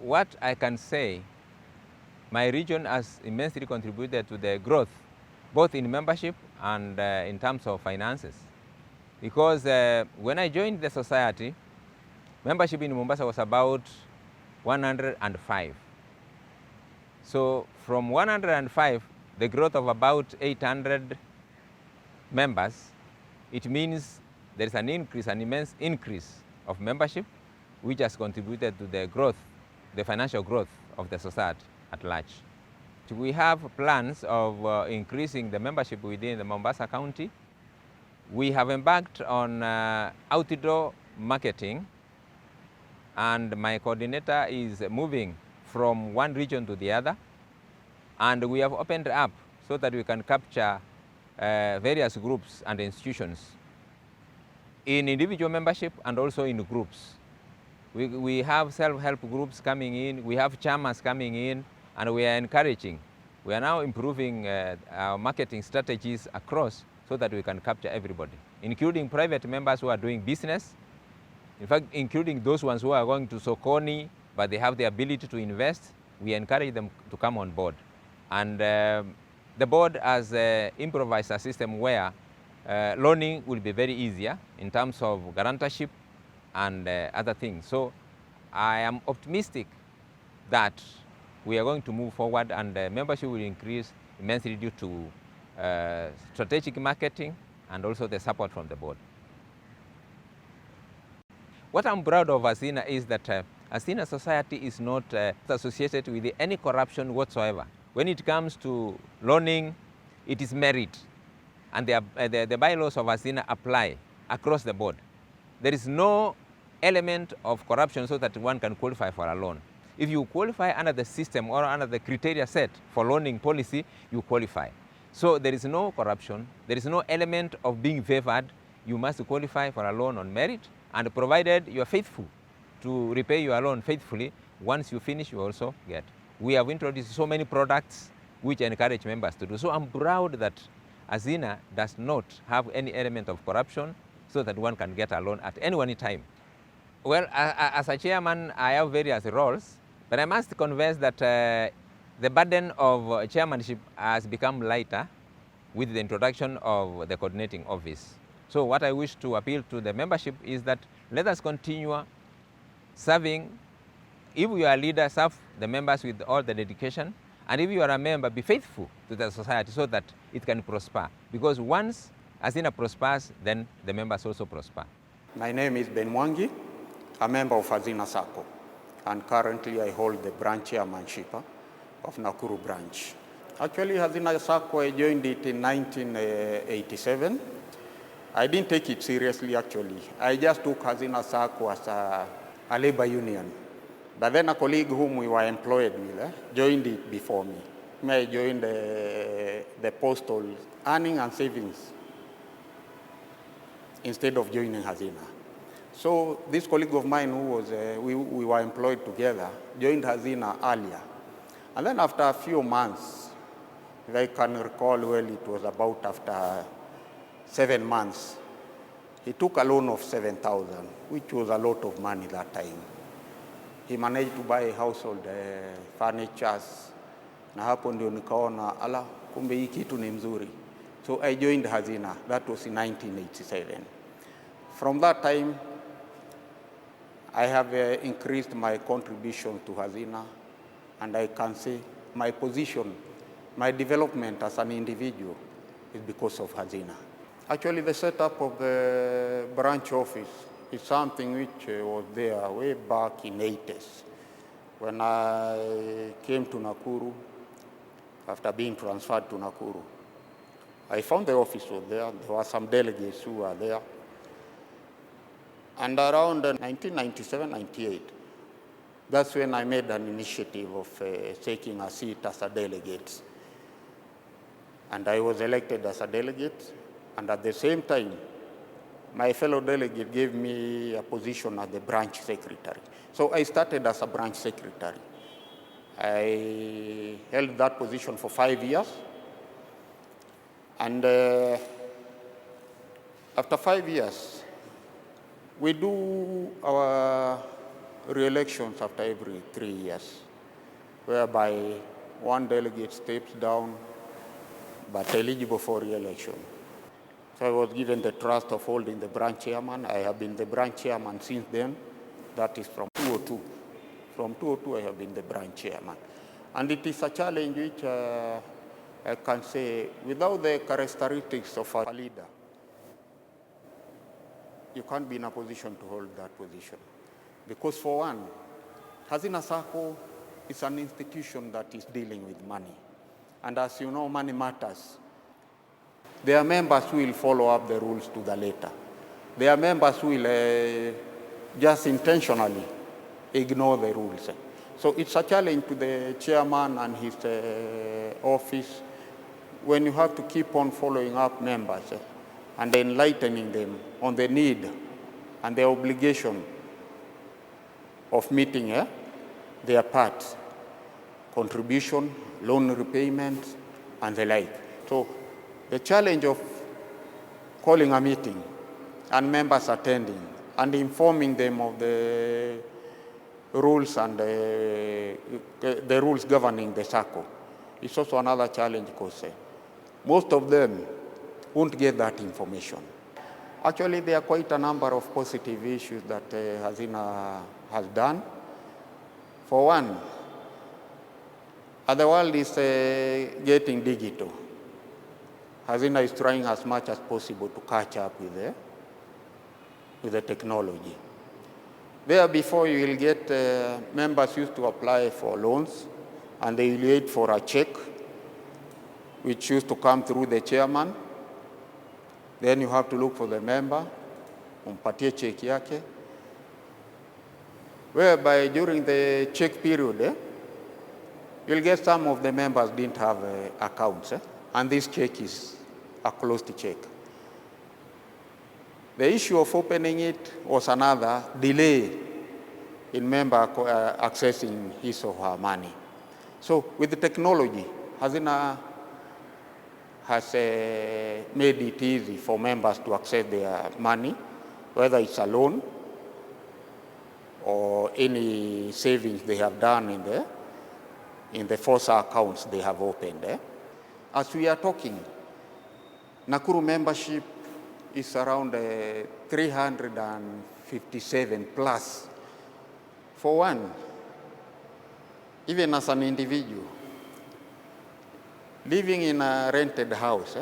Speaker 17: What I can say, my region has immensely contributed to the growth, both in membership and in terms of finances. Because when I joined the society, membership in Mombasa was about 105. So from 105, the growth of about 800 members, it means there is an increase, an immense increase of membership, which has contributed to the growth, the financial growth of the society at large. We have plans of increasing the membership within the Mombasa County. We have embarked on outdoor marketing, and my coordinator is moving from one region to the other, and we have opened up so that we can capture various groups and institutions in individual membership and also in groups. We have self-help groups coming in, we have chairmans coming in, and we are encouraging. We are now improving our marketing strategies across so that we can capture everybody, including private members who are doing business, in fact, including those ones who are going to Sokoni, but they have the ability to invest. We encourage them to come on board. And the board has improvised a system where loaning will be very easier in terms of guarantorship and other things. So I am optimistic that we are going to move forward, and membership will increase immensely due to strategic marketing and also the support from the board. What I'm proud of Hazina is that Hazina Society is not associated with any corruption whatsoever. When it comes to loaning, it is merit, and the bylaws of Hazina apply across the board. There is no element of corruption so that one can qualify for a loan. If you qualify under the system or under the criteria set for loaning policy, you qualify. So there is no corruption, there is no element of being favored. You must qualify for a loan on merit, and provided you are faithful to repay your loan faithfully, once you finish, you also get. We have introduced so many products which encourage members to do. So I'm proud that Hazina does not have any element of corruption so that one can get a loan at any time. Well, as a chairman, I have various roles, but I must confess that the burden of chairmanship has become lighter with the introduction of the coordinating office. So what I wish to appeal to the membership is that let us continue serving. If you are a leader, serve the members with all the dedication, and if you are a member, be faithful to the society so that it can prosper. Because once Hazina prospers, then the members also prosper.
Speaker 18: My name is Ben Mwangi, a member of Hazina Sacco, and currently I hold the branch chairmanship of Nakuru branch. Actually, Hazina Sacco, I joined it in 1987. I didn't take it seriously, actually. I just took Hazina Sacco as a labor union. But then a colleague whom we were employed with joined it before me. I joined the postal earning and savings instead of joining Hazina. So this colleague of mine who was, we were employed together, joined Hazina earlier. And then after a few months, if I can recall well, it was about after 7 months, he took a loan of 7,000, which was a lot of money that time. He managed to buy household furnitures, na hapo ndio nikaona, ala, kumbe hii kitu ni mzuri. So I joined Hazina. That was in 1987. From that time, I have increased my contribution to Hazina, and I can say my position, my development as an individual is because of Hazina. Actually, the setup of the branch office is something which was there way back in 80s. When I came to Nakuru, after being transferred to Nakuru, I found the office was there. There were some delegates who were there. And around 1997-98, that's when I made an initiative of taking a seat as a delegate. And I was elected as a delegate. And at the same time, my fellow delegate gave me a position as the branch secretary. So I started as a branch secretary. I held that position for 5 years. And after 5 years, we do our re-elections after every 3 years, whereby one delegate steps down but eligible for re-election. So I was given the trust of holding the branch chairman. I have been the branch chairman since then. That is from 2002. From 2002, I have been the branch chairman. And it is a challenge which I can say, without the characteristics of a leader, you can't be in a position to hold that position. Because for one, Hazina Sacco is an institution that is dealing with money. And as you know, money matters. There are members who will follow up the rules to the letter. There are members who will just intentionally ignore the rules. So it's a challenge to the chairman and his office when you have to keep on following up members and enlightening them on the need and the obligation of meeting their part, contribution, loan repayment, and the like. So the challenge of calling a meeting and members attending and informing them of the rules and the rules governing the Sacco is also another challenge because most of them won't get that information. Actually, there are quite a number of positive issues that Hazina has done. For one, the world is getting digital. Hazina is trying as much as possible to catch up with the technology. There before you will get members used to apply for loans and they will wait for a check which used to come through the chairman. Then you have to look for the member, umpatie check yake, whereby during the check period, you'll get some of the members didn't have accounts, and this check is a closed check. The issue of opening it was another delay in member accessing his or her money. So with the technology, Hazina has made it easy for members to access their money, whether it's a loan or any savings they have done in the FOSA accounts they have opened. As we are talking, Nakuru membership is around 357 plus. For one, even as an individual, living in a rented house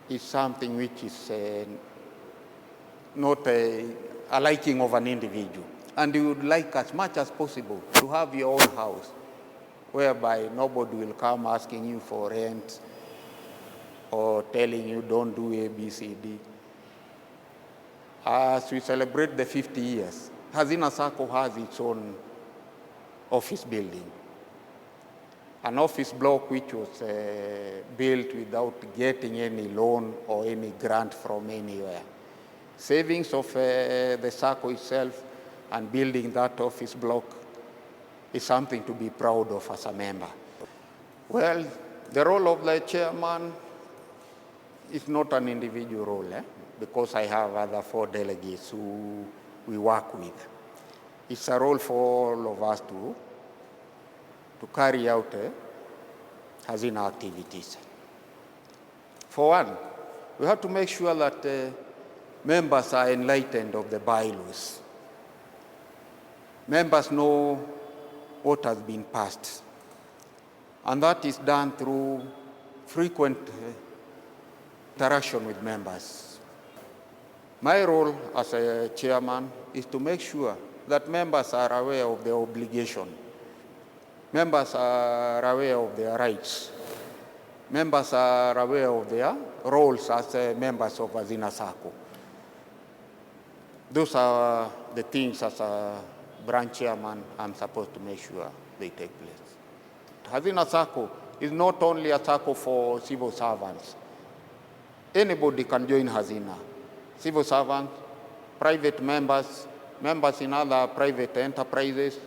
Speaker 18: is something which is not a liking of an individual. And you would like as much as possible to have your own house, whereby nobody will come asking you for rent or telling you don't do A, B, C, D. As we celebrate the 50 years, Hazina Sacco has its own office building. An office block which was built without getting any loan or any grant from anywhere. Savings of the Sacco itself and building that office block is something to be proud of as a member. Well, the role of the chairman is not an individual role, because I have other 4 delegates who we work with. It's a role for all of us to carry out Hazina activities. For one, we have to make sure that members are enlightened of the bylaws. Members know what has been passed. And that is done through frequent interaction with members. My role as a chairman is to make sure that members are aware of their obligation. Members are aware of their rights. Members are aware of their roles as members of Hazina Sacco. Those are the things as a branch chairman I'm supposed to make sure they take place. Hazina Sacco is not only a Sacco for civil servants. Anybody can join Hazina. civil servants, private members, members in other private enterprises,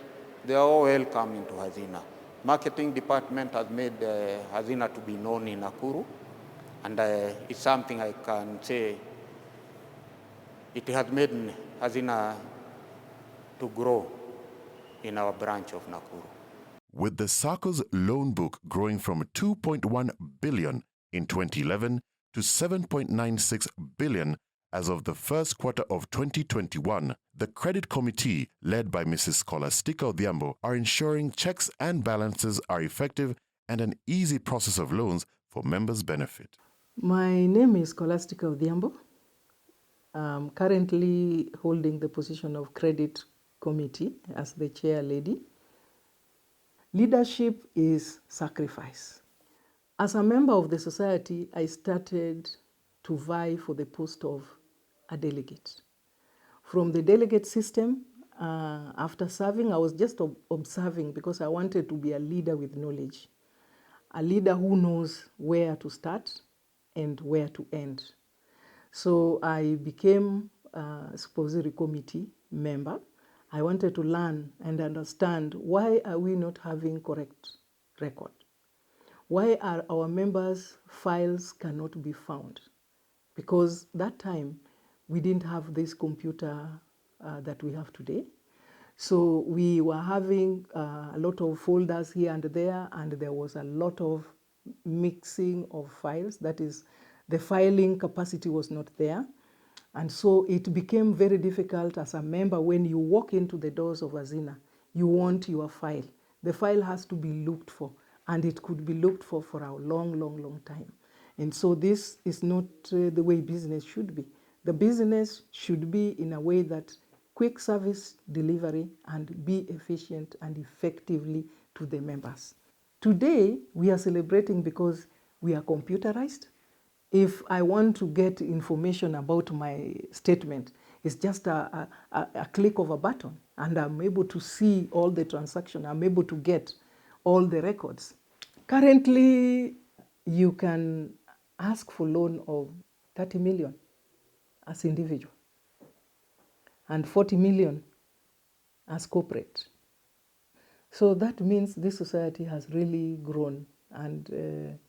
Speaker 18: they are all welcome into Hazina. Marketing department has made Hazina to be known in Nakuru, and it's something I can say it has made Hazina to grow in our branch of Nakuru.
Speaker 1: With the Sacco's loan book growing from 2.1 billion in 2011 to 7.96 billion as of the first quarter of 2021, the Credit Committee, led by Mrs. Scholastica Odhiambo, are ensuring checks and balances are effective and an easy process of loans for members' benefit.
Speaker 19: My name is Scholastica Odhiambo. I'm currently holding the position of Credit Committee as the chair lady. Leadership is sacrifice. As a member of the society, I started to vie for the post of a delegate. From the delegate system, after serving, I was just observing because I wanted to be a leader with knowledge, a leader who knows where to start and where to end. So I became a supervisory committee member. I wanted to learn and understand why are we not having correct record? Why are our members' files cannot be found? Because that time we didn't have this computer that we have today. So we were having a lot of folders here and there was a lot of mixing of files. That is, the filing capacity was not there. And so it became very difficult as a member when you walk into the doors of Hazina, you want your file. The file has to be looked for, and it could be looked for a long time. And so this is not the way business should be. The business should be in a way that quick service delivery and be efficient and effectively to the members. Today, we are celebrating because we are computerized. If I want to get information about my statement, it's just a click of a button, and I'm able to see all the transactions. I'm able to get all the records. Currently, you can ask for loan of 30 million as individual and 40 million as corporate. So that means this society has really grown, and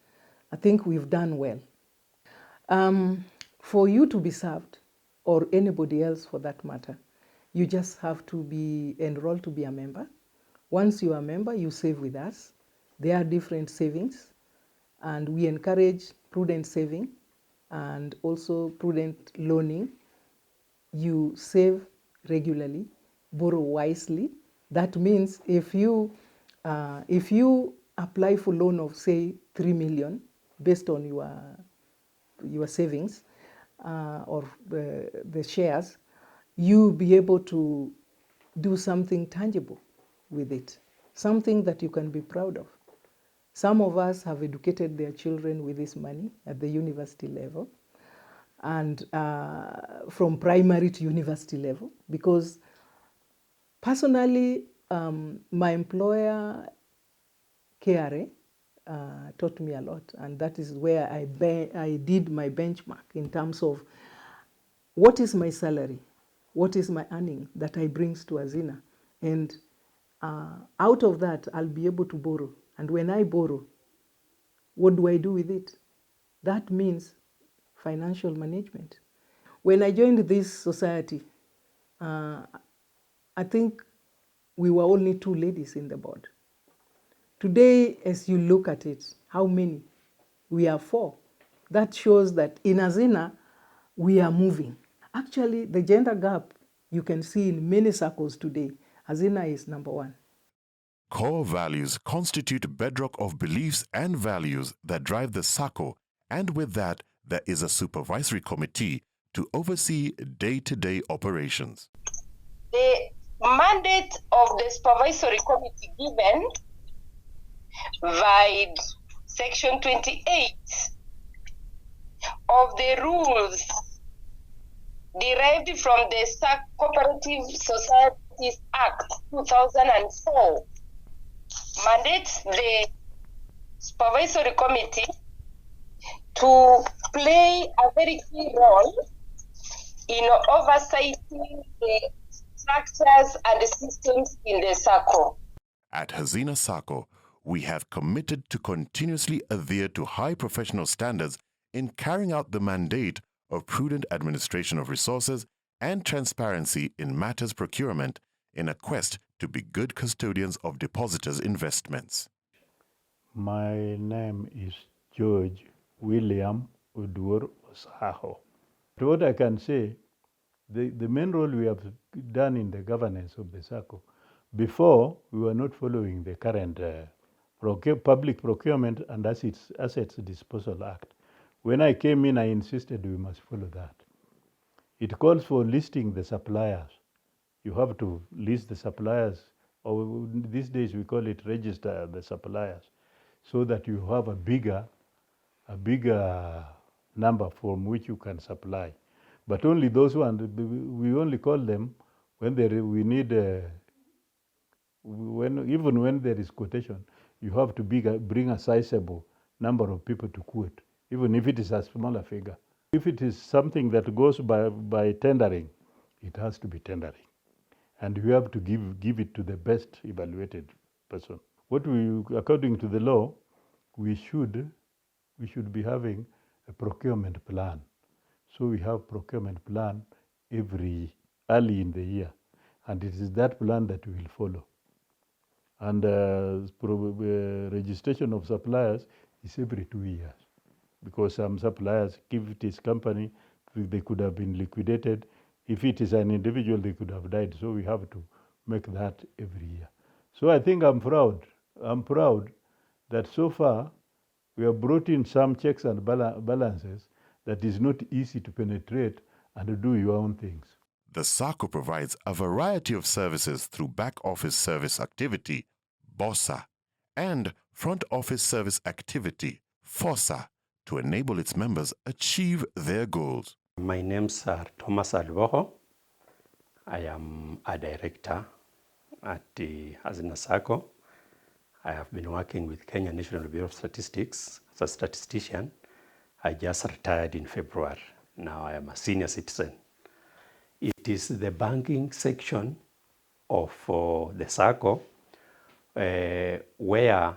Speaker 19: I think we've done well. For you to be served, or anybody else for that matter, you just have to be enrolled to be a member. Once you are a member, you save with us. There are different savings, and we encourage prudent saving and also prudent loaning. You save regularly, borrow wisely. That means if you apply for loan of, say, 3 million based on your savings or the shares, you'll be able to do something tangible with it, something that you can be proud of. Some of us have educated their children with this money at the university level, and from primary to university level, because personally, my employer, KRA, taught me a lot, and that is where I did my benchmark in terms of what is my salary, what is my earning that I bring to Hazina, and out of that I'll be able to borrow. And when I borrow, what do I do with it? That means financial management. When I joined this society, I think we were only 2 ladies in the board. Today, as you look at it, how many? We are 4. That shows that in Hazina, we are moving. Actually, the gender gap you can see in many circles today. Hazina is number 1.
Speaker 1: Core values constitute bedrock of beliefs and values that drive the Sacco, and with that, there is a supervisory committee to oversee day-to-day operations.
Speaker 20: The mandate of the supervisory committee given by Section 28 of the rules derived from the Cooperative Societies Act 2004 mandates the supervisory committee to play a very key role in oversighting the structures and systems in the Sacco.
Speaker 1: At Hazina Sacco, we have committed to continuously adhere to high professional standards in carrying out the mandate of prudent administration of resources and transparency in matters procurement in a quest to be good custodians of depositors' investments.
Speaker 21: My name is George William Udur Osaho. What I can say, the main role we have done in the governance of the Sacco, before we were not following the current Public Procurement and Assets Disposal Act. When I came in, I insisted we must follow that. It calls for listing the suppliers. You have to list the suppliers, or these days we call it register the suppliers, so that you have a bigger number from which you can supply. But only those ones, we only call them when we need, even when there is quotation, you have to bring a sizable number of people to quote, even if it is a smaller figure. If it is something that goes by tendering, it has to be tendering. And you have to give it to the best evaluated person. According to the law, we should be having a procurement plan. So we have procurement plan early in the year, and it is that plan that we will follow. And registration of suppliers is every 2 years, because some suppliers, if it is company, they could have been liquidated. If it is an individual, they could have died. So we have to make that every year. So I think I'm proud. I'm proud that so far we have brought in some checks and balances that is not easy to penetrate and to do your own things.
Speaker 1: The Sacco provides a variety of services through back office service activity, BOSA, and front office service activity, FOSA, to enable its members achieve their goals.
Speaker 22: My name's Thomas Alvoho. I am a director at the Hazina Sacco. I have been working with Kenya National Bureau of Statistics as a statistician. I just retired in February. Now I am a senior citizen. It is the banking section of the Sacco where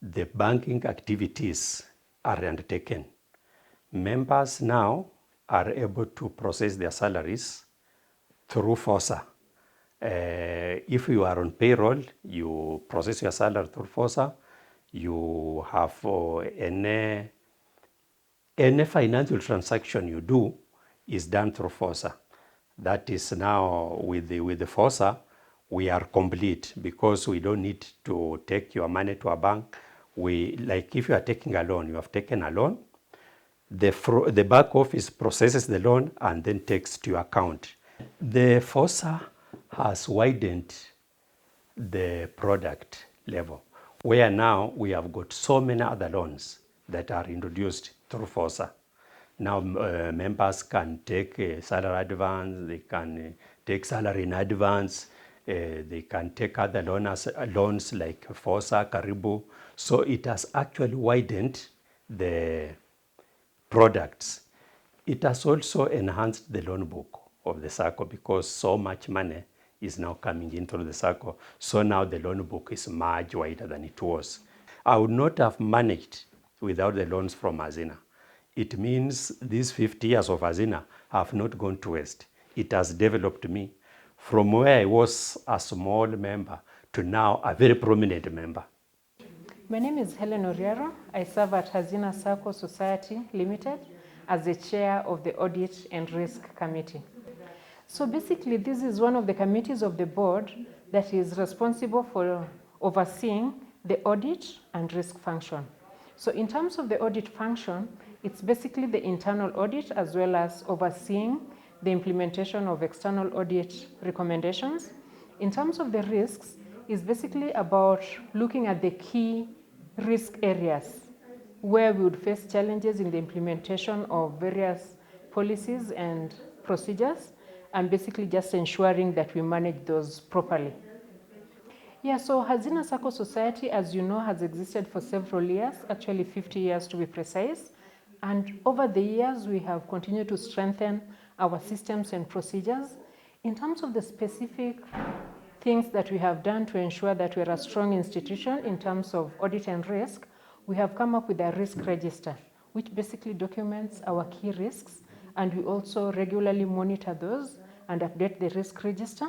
Speaker 22: the banking activities are undertaken. Members now are able to process their salaries through FOSA. If you are on payroll, you process your salary through FOSA. You have any financial transaction you do is done through FOSA. That is now with the FOSA, we are complete because we don't need to take your money to a bank. Like if you are taking a loan, you have taken a loan, the back office processes the loan and then takes to your account. The FOSA has widened the product level, where now we have got so many other loans that are introduced through FOSA. Now members can take a salary advance, they can take salary in advance, they can take other loans like FOSA, Karibu. So it has actually widened the products. It has also enhanced the loan book of the Sacco because so much money is now coming into the Sacco. So now the loan book is much wider than it was. I would not have managed without the loans from Hazina. It means these 50 years of Hazina have not gone to waste. It has developed me from where I was a small member to now a very prominent member.
Speaker 11: My name is Helen Oriero. I serve at Hazina Sacco Society Limited as the chair of the Audit and Risk Committee. So basically, this is one of the committees of the board that is responsible for overseeing the audit and risk function. So in terms of the audit function, it's basically the internal audit as well as overseeing the implementation of external audit recommendations. In terms of the risks, it's basically about looking at the key risk areas where we would face challenges in the implementation of various policies and procedures, and basically just ensuring that we manage those properly. Yeah, so Hazina Sacco Society, as you know, has existed for several years, actually 50 years to be precise. And over the years, we have continued to strengthen
Speaker 2: our systems and procedures. In terms of the specific things that we have done to ensure that we're a strong institution in terms of audit and risk, we have come up with a risk register, which basically documents our key risks, and we also regularly monitor those and update the risk register.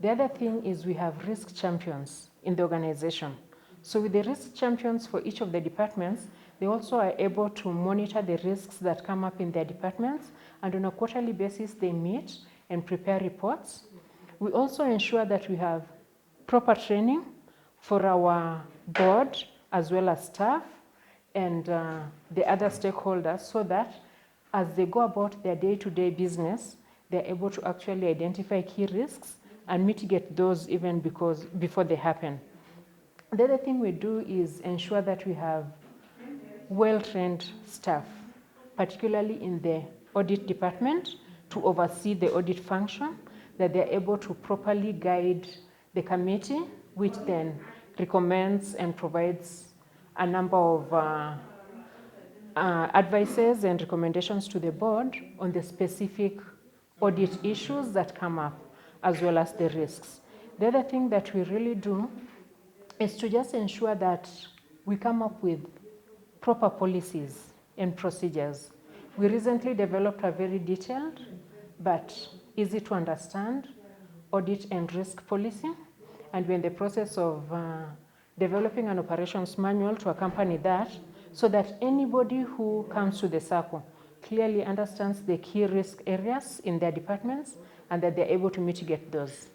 Speaker 2: The other thing is we have risk champions in the organization. So with the risk champions for each of the departments, they also are able to monitor the risks that come up in their departments, and on a quarterly basis they meet and prepare reports. We also ensure that we have proper training for our board as well as staff and the other stakeholders, so that as they go about their day-to-day business, they're able to actually identify key risks and mitigate those even before they happen. The other thing we do is ensure that we have well-trained staff, particularly in the audit department, to oversee the audit function, that they're able to properly guide the committee, which then recommends and provides a number of advices and recommendations to the board on the specific audit issues that come up, as well as the risks. The other thing that we really do is to just ensure that we come up with proper policies and procedures. We recently developed a very detailed but easy to understand audit and risk policy, and we're in the process of developing an operations manual to accompany that, so that anybody who comes to the SACCO clearly understands the key risk areas in their departments and that they're able to mitigate those.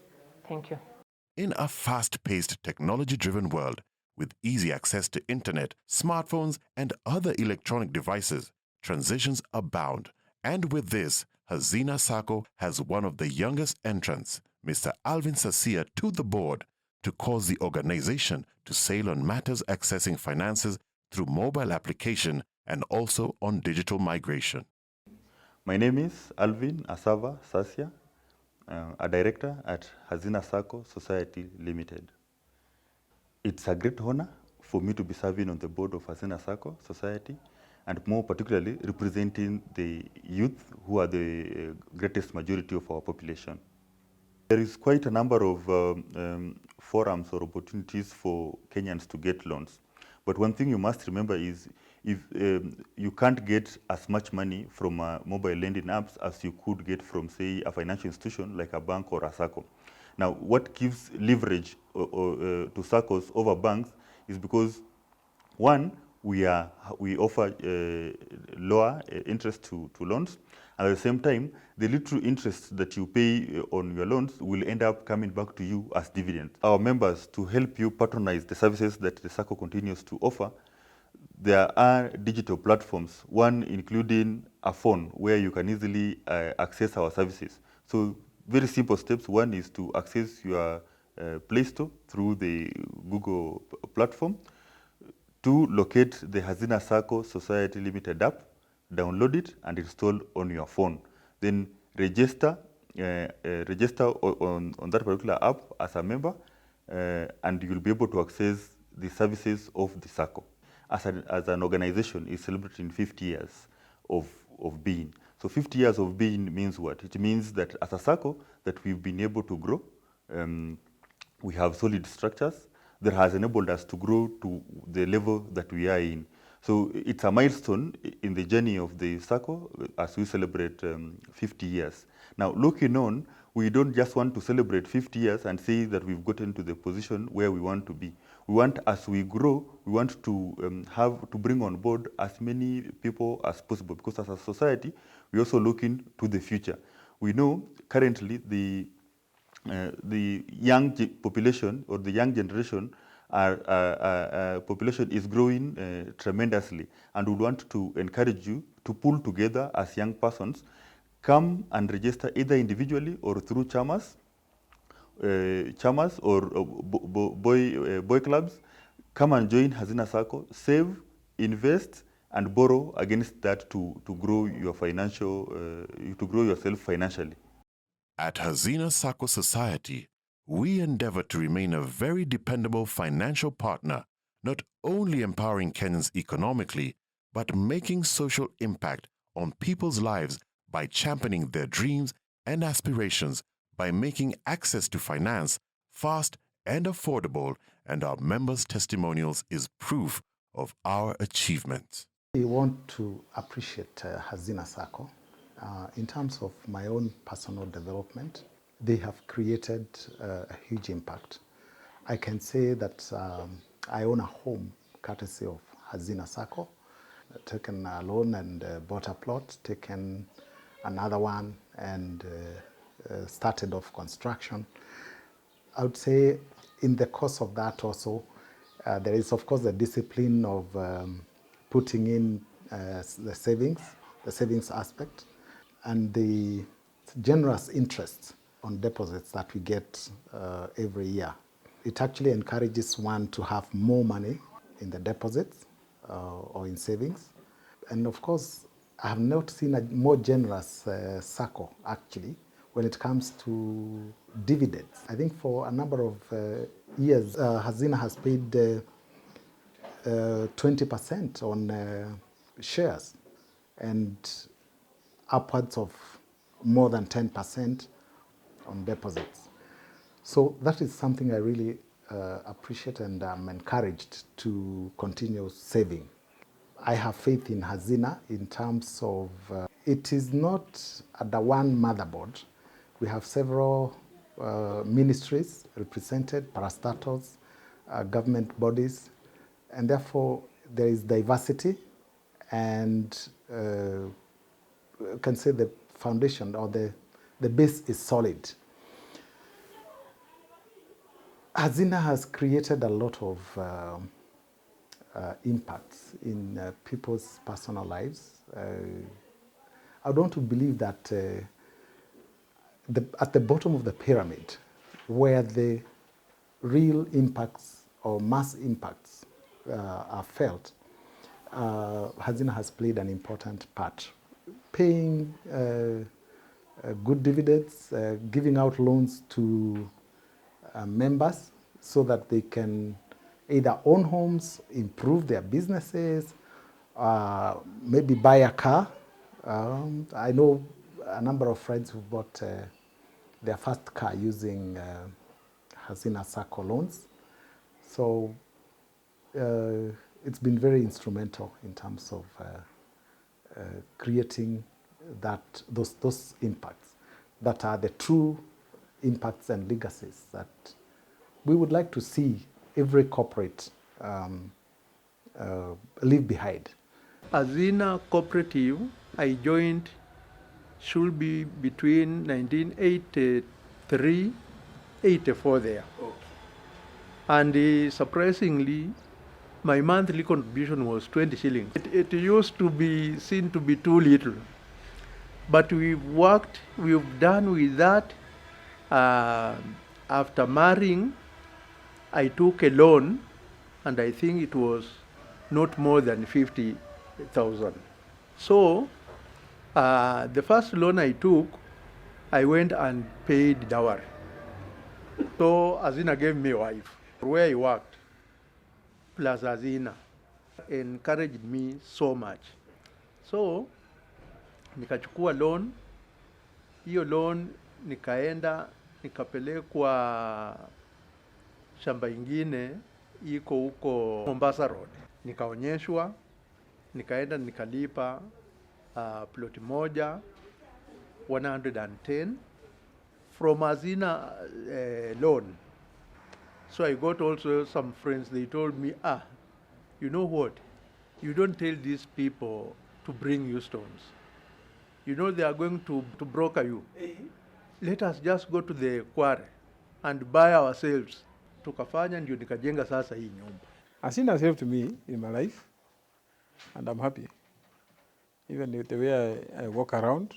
Speaker 2: Thank you.
Speaker 1: In a fast-paced, technology-driven world, with easy access to internet, smartphones, and other electronic devices, transitions abound. And with this, Hazina Sacco has one of the youngest entrants, Mr. Alvin Sasia, to the board to cause the organization to sail on matters accessing finances through mobile application and also on digital migration.
Speaker 3: My name is Alvin Asava Sasia, a director at Hazina Sacco Society Limited. It's a great honor for me to be serving on the board of Hazina Sacco Society, and more particularly representing the youth, who are the greatest majority of our population. There is quite a number of forums or opportunities for Kenyans to get loans. But one thing you must remember is, if you can't get as much money from mobile lending apps as you could get from, say, a financial institution like a bank or a SACCO. Now, what gives leverage to SACCOs over banks is because, one, we offer lower interest to loans, and at the same time, the little interest that you pay on your loans will end up coming back to you as dividends. Our members, to help you patronize the services that the SACCO continues to offer, there are digital platforms, one including a phone where you can easily access our services. So very simple steps. One is to access your Play Store through the Google platform. Two, locate the Hazina Sacco Society Limited app, download it and install on your phone. Then register on that particular app as a member, and you'll be able to access the services of the SACCO. As an organization, is celebrating 50 years of being. So 50 years of being means what? It means that as a SACCO, that we've been able to grow. We have solid structures that has enabled us to grow to the level that we are in. So it's a milestone in the journey of the SACCO as we celebrate 50 years. Now, looking on, we don't just want to celebrate 50 years and say that we've gotten to the position where we want to be. We want, as we grow, we want to bring on board as many people as possible, because as a society, we're also looking to the future. We know currently the young population, or the young generation, population is growing tremendously, and we want to encourage you to pull together as young persons, come and register either individually or through chamas or boy clubs. Come and join Hazina Sacco, save, invest, and borrow against that to grow your to grow yourself financially.
Speaker 1: At Hazina Sacco Society, we endeavor to remain a very dependable financial partner, not only empowering Kenyans economically, but making social impact on people's lives by championing their dreams and aspirations by making access to finance fast and affordable, and our members' testimonials is proof of our achievements.
Speaker 4: I want to appreciate Hazina Sacco. In terms of my own personal development, they have created a huge impact. I can say that I own a home courtesy of Hazina Sacco, taken a loan and bought a plot, taken another one and started off construction. I would say in the course of that also, there is of course the discipline of putting in the savings aspect, and the generous interest on deposits that we get every year. It actually encourages one to have more money in the deposits or in savings. And of course, I have not seen a more generous SACCO actually when it comes to dividends. I think for a number of years, Hazina has paid 20% on shares and upwards of more than 10% on deposits. So that is something I really appreciate, and I'm encouraged to continue saving. I have faith in Hazina in terms of it is not the one motherboard. We have several ministries represented, parastatals, government bodies, and therefore there is diversity, and you can say the foundation or the base is solid. Hazina has created a lot of impacts in people's personal lives. I don't want to believe that at the bottom of the pyramid, where the real impacts or mass impacts are felt, Hazina has played an important part, paying good dividends, giving out loans to members so that they can either own homes, improve their businesses, maybe buy a car. I know a number of friends who bought their first car using Hazina Sacco loans. So it's been very instrumental in terms of creating those impacts that are the true impacts and legacies that we would like to see every corporate leave behind.
Speaker 5: Hazina Cooperative, I joined should be between 1983, 84 there. Okay. And surprisingly, my monthly contribution was 20 shillings. It used to be seen to be too little. But we've done with that. After marrying, I took a loan, and I think it was not more than 50,000. So the first loan I took, I went and paid dowry. So Hazina gave me a wife. Where I worked, plus Hazina, encouraged me so much. So nikachukua loan, hiyo loan nikaenda nikapelekwa shamba ingine iko huko Mombasa Road. Nikaonyeshwa, nikaenda nikalipa ploti moja 110 from Hazina loan. So I got also some friends, they told me, you know what, you don't tell these people to bring you stones. You know they are going to broker you. Let us just go to the quarry and buy ourselves. Tukafanya ndio nikajenga sasa hii nyumba.
Speaker 23: Hazina has helped me in my life, and I'm happy. Even the way I walk around,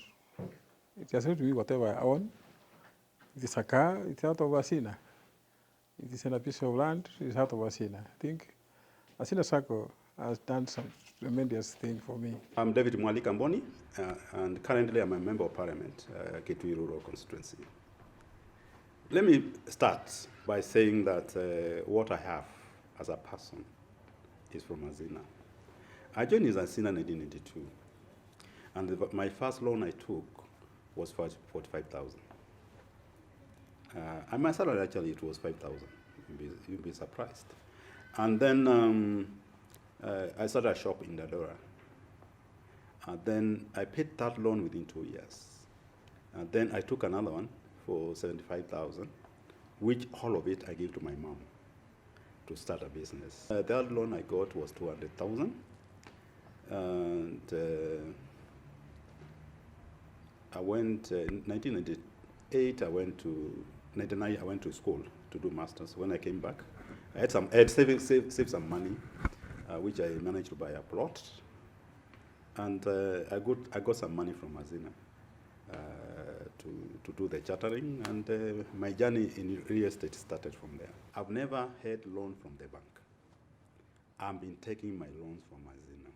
Speaker 23: it has helped me whatever I own. If it's a car, it's out of Hazina. If it's in a piece of land, it's out of Hazina. I think Hazina Sacco has done some tremendous thing for me.
Speaker 24: I'm David Mwali Kamboni, and currently I'm a member of Parliament, Kitui Rural Constituency. Let me start by saying that what I have as a person is from Hazina. I joined Hazina in 1992. And my first loan I took was for 45,000. And my salary actually, it was 5,000. You'd be surprised. And then I started a shop in Dadora. And then I paid that loan within 2 years. And then I took another one for 75,000, which all of it I gave to my mom to start a business. The other loan I got was 200,000. And I went, in 1998, I went to, 99, I went to school to do masters. When I came back, I had saved some money, which I managed to buy a plot. And I got some money from Hazina to do the chartering, and my journey in real estate started from there. I've never had loan from the bank. I've been taking my loans from Hazina.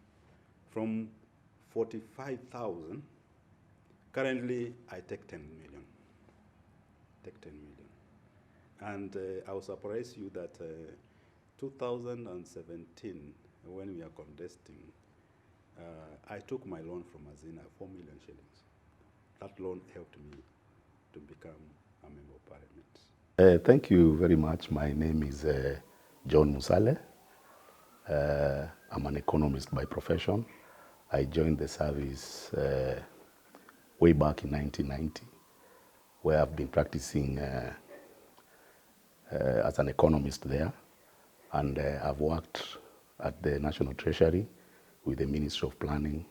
Speaker 24: From 45,000, currently I take 10 million. Take 10 million. And I will surprise you that 2017, when we are contesting, I took my loan from Hazina, 4 million shillings. That loan helped me to become a member of parliament.
Speaker 6: Thank you very much. My name is John Musale. I'm an economist by profession. I joined the service way back in 1990, where I've been practicing as an economist there. And I've worked at the National Treasury with the Ministry of Planning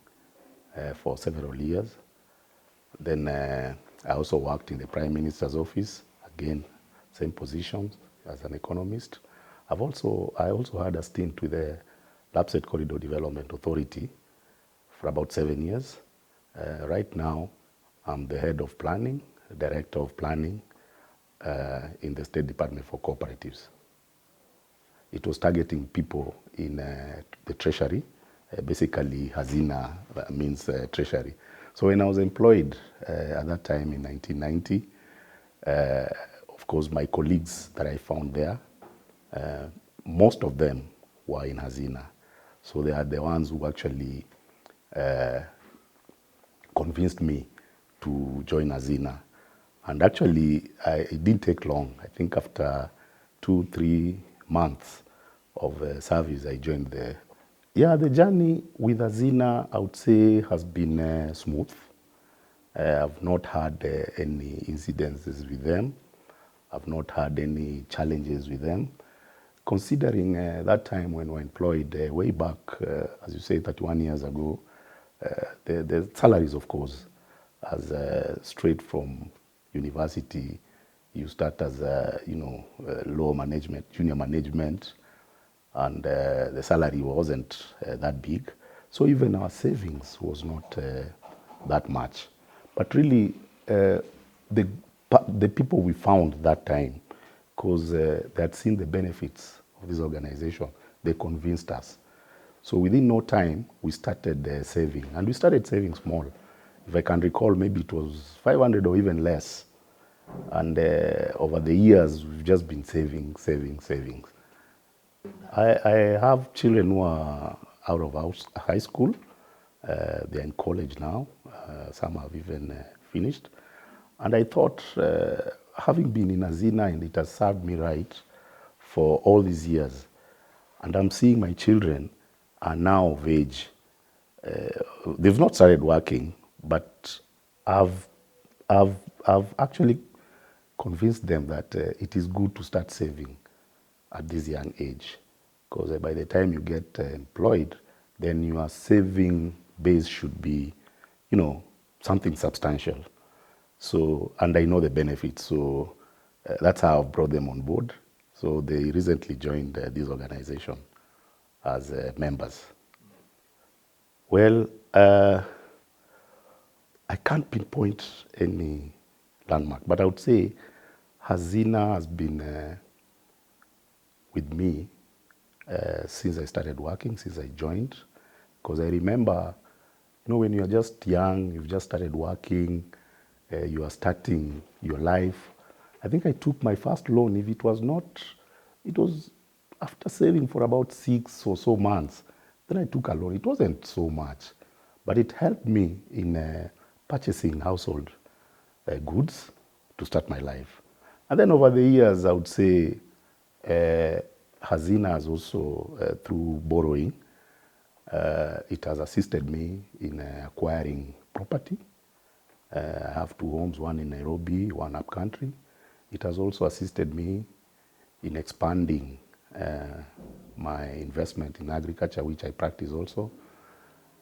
Speaker 6: for several years. Then I also worked in the Prime Minister's office, again, same position as an economist. I also had a stint with the Lapsset Corridor Development Authority for about 7 years. Right now, I'm the head of planning, director of planning in the State Department for Cooperatives. It was targeting people in the Treasury. Basically, Hazina means Treasury. So when I was employed at that time in 1990, of course, my colleagues that I found there, most of them were in Hazina. So they are the ones who actually convinced me to join Hazina. And actually, it didn't take long. I think after 2-3 months of service, I joined the. Yeah, the journey with Hazina, I would say, has been smooth. I've not had any incidences with them. I've not had any challenges with them. Considering that time when we were employed way back, as you say, 31 years ago, the salaries, of course, as straight from university, you start as lower management, junior management, and the salary wasn't that big. So even our savings was not that much. But really, the people we found that time, because they had seen the benefits of this organization, they convinced us. So within no time, we started saving. And we started saving small. If I can recall, maybe it was 500 or even less. And over the years, we've just been saving. I have children who are out of high school. They're in college now. Some have even finished. And I thought, having been in Hazina, and it has served me right for all these years, and I'm seeing my children are now of age. They've not started working, but I've actually convinced them that it is good to start saving at this young age, because by the time you get employed, then your saving base should be, something substantial. So, and I know the benefits, so that's how I've brought them on board. So they recently joined this organization as members. Well, I can't pinpoint any landmark, but I would say Hazina has been with me since I started working, since I joined, because I remember, when you're just young, you've just started working, you are starting your life. I think I took my first loan, it was after saving for about 6 or so months, then I took a loan. It wasn't so much, But it helped me in purchasing household goods to start my life. And then over the years, I would say Hazina has also, through borrowing, it has assisted me in acquiring property. I have 2 homes, one in Nairobi, one upcountry. It has also assisted me in expanding my investment in agriculture, which I practice also,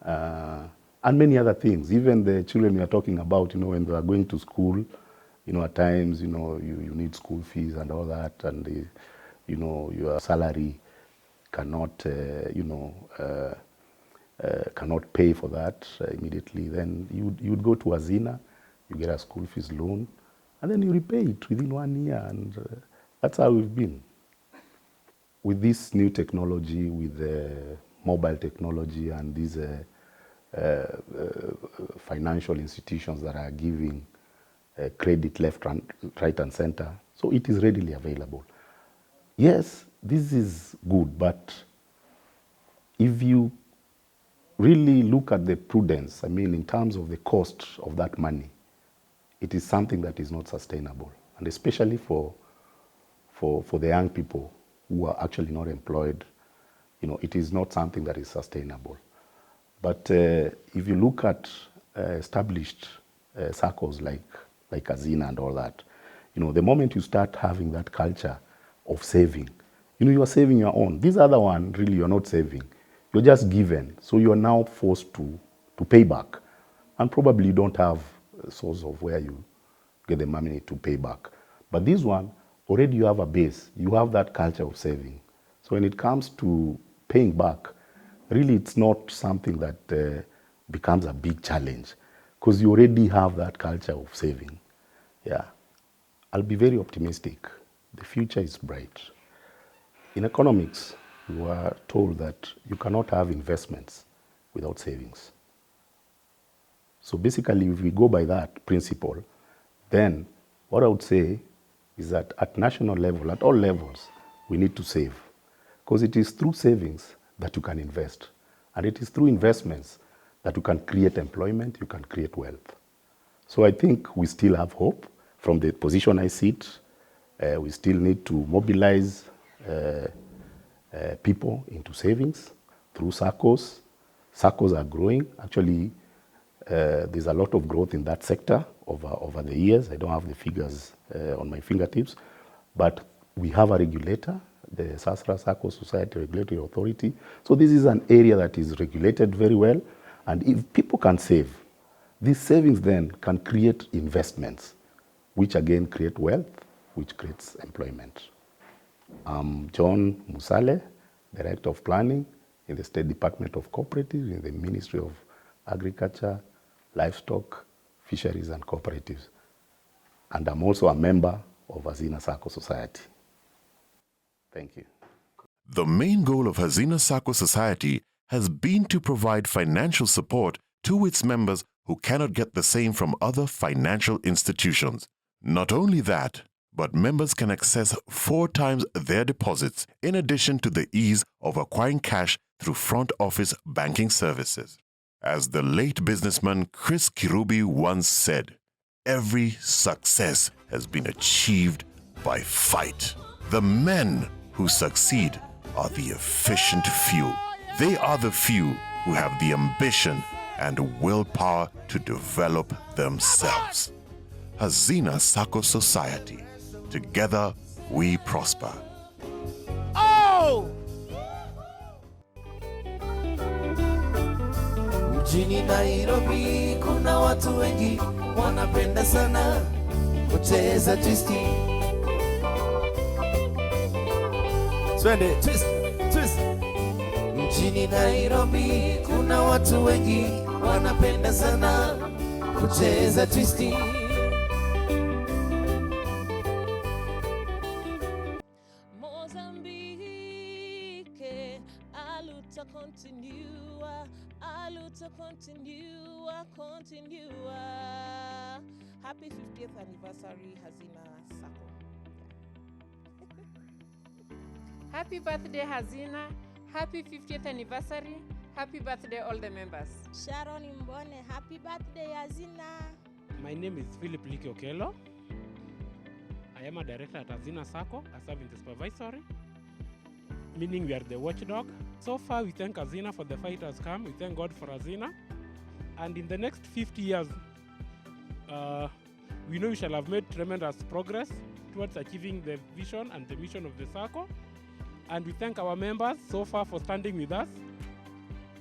Speaker 6: and many other things. Even the children we are talking about, when they are going to school, at times, you need school fees and all that, and your salary cannot, cannot pay for that immediately. Then you'd go to Hazina, you get a school fees loan, and then you repay it within 1 year, and that's how we've been. With this new technology, with mobile technology and these financial institutions that are giving credit left, right, and center, so it is readily available. Yes, this is good, but if you really look at the prudence, in terms of the cost of that money, it is something that is not sustainable, and especially for the young people who are actually not employed, it is not something that is sustainable. But if you look at established circles like Hazina and all that, the moment you start having that culture of saving, you are saving your own. This other one, really, you're not saving. You're just given. So you're now forced to pay back. And probably you don't have a source of where you get the money to pay back. But this one, already you have a base. You have that culture of saving. So when it comes to paying back, really it's not something that becomes a big challenge, because you already have that culture of saving. Yeah, I'll be very optimistic. The future is bright. In economics, we are told that you cannot have investments without savings. So basically, if we go by that principle, then what I would say is that at national level, at all levels, we need to save. Because it is through savings that you can invest. And it is through investments that you can create employment, you can create wealth. So I think we still have hope. From the position I sit, we still need to mobilize people into savings through SACCOs. SACCOs are growing. Actually, there's a lot of growth in that sector over the years. I don't have the figures on my fingertips, but we have a regulator, the Hazina Sacco Society Regulatory Authority. So this is an area that is regulated very well, and if people can save, these savings then can create investments, which again create wealth, which creates employment. I'm John Musale, Director of Planning in the State Department of Cooperatives in the Ministry of Agriculture, Livestock, Fisheries and Cooperatives. And I'm also a member of Hazina Sacco Society. Thank you.
Speaker 1: The main goal of Hazina Sacco Society has been to provide financial support to its members who cannot get the same from other financial institutions. Not only that, but members can access 4 times their deposits in addition to the ease of acquiring cash through front office banking services. As the late businessman Chris Kirubi once said, every success has been achieved by fight. The men who succeed are the efficient few. They are the few who have the ambition and willpower to develop themselves. Hazina Sacco Society. Together we prosper.
Speaker 7: Oh! Mjini Nairobi kuna watu wengi wanapenda sana kucheza twisti. Twende twist, twist. Mjini Nairobi kuna watu wengi wanapenda sana kucheza twisti.
Speaker 11: Continua. Happy 50th anniversary, Hazina Sacco.
Speaker 2: Happy birthday, Hazina. Happy 50th anniversary.
Speaker 8: Happy birthday, all the members.
Speaker 9: Sharon Mbone, happy birthday, Hazina.
Speaker 10: My name is Philip Likiokelo. I am a director at Hazina Sacco. I serve in the supervisory, meaning we are the watchdog. So far, we thank Hazina for the fight has come. We thank God for Hazina. And in the next 50 years, we know we shall have made tremendous progress towards achieving the vision and the mission of the Sacco. And we thank our members so far for standing with us,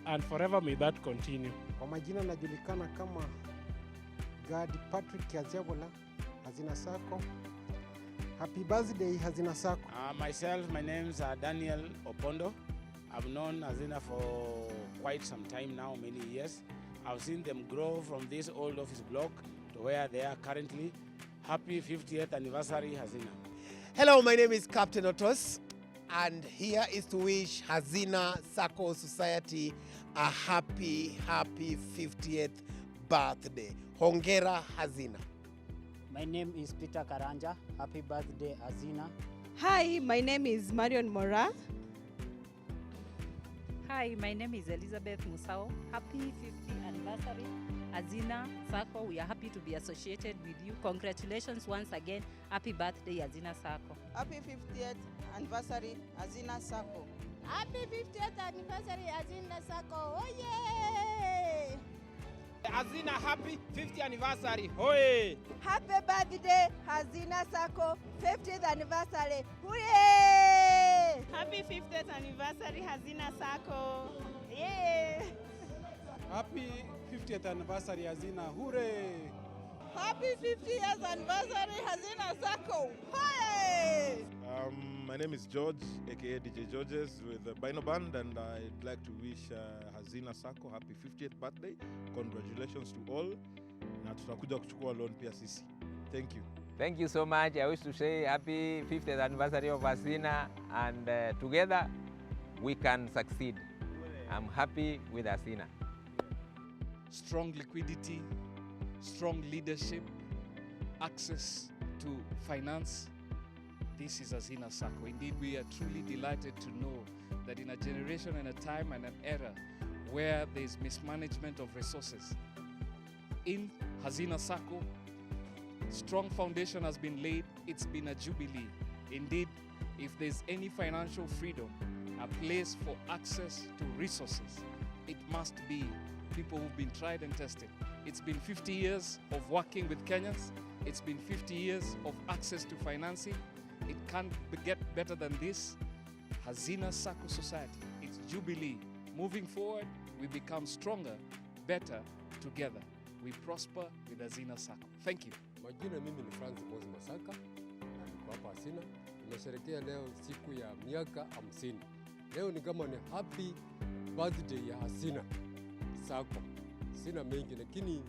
Speaker 10: and forever may that continue.
Speaker 12: Kwa majina najulikana kama Gadi Patrick Kiaziabola, Hazina Sacco. Happy birthday, Hazina Sacco.
Speaker 25: Myself, my name is Daniel Opondo. I've known Hazina for quite some time now, many years. I've seen them grow from this old office block to where they are currently. Happy 50th anniversary, Hazina.
Speaker 7: Hello, my name is Captain Otos, and here is to wish Hazina Sacco Society a happy 50th birthday. Hongera, Hazina.
Speaker 26: My name is Peter Karanja. Happy birthday, Hazina.
Speaker 27: Hi, my name is Marion Mora.
Speaker 28: Hi, my name is Elizabeth Musao. Happy 50th anniversary, Hazina Sacco. We are happy to be associated with you. Congratulations once again. Happy birthday, Hazina Sacco.
Speaker 27: Happy 50th anniversary, Hazina Sacco.
Speaker 9: Happy 50th anniversary, Hazina Sacco. Oh yeah!
Speaker 25: Hazina, happy 50th anniversary. Hoye!
Speaker 27: Happy birthday, Hazina Sacco. 50th anniversary. Hooray!
Speaker 9: Happy 50th anniversary, Hazina Sacco. Yeah!
Speaker 23: Happy 50th anniversary, Hazina. Hooray!
Speaker 27: Happy 50 years anniversary, Hazina Sacco. Hooray!
Speaker 29: My name is George, aka DJ Georges with the Bino Band, and I'd like to wish Hazina Sacco happy 50th birthday. Congratulations to all. Na tutakuja kuchukua loan pia sisi. Thank you.
Speaker 17: Thank you so much. I wish to say happy 50th anniversary of Hazina, and together we can succeed. I'm happy with Hazina.
Speaker 30: Strong liquidity, strong leadership, access to finance. This is Hazina Sacco. Indeed, we are truly delighted to know that in a generation and a time and an era where there is mismanagement of resources, in Hazina Sacco, strong foundation has been laid. It's been a jubilee. Indeed, if there's any financial freedom, a place for access to resources, it must be people who've been tried and tested. It's been 50 years of working with Kenyans. It's been 50 years of access to financing. It can't get better than this. Hazina Sacco Society, it's jubilee. Moving forward, we become stronger, better together. We prosper with Hazina Sacco. Thank you.
Speaker 31: Majina mimi ni Francis Mozi Masaka na niko hapa Hazina. Tunasherehekea leo siku ya miaka 50. Leo ni kama ni happy birthday ya Hazina Sacco. Sina mengi lakini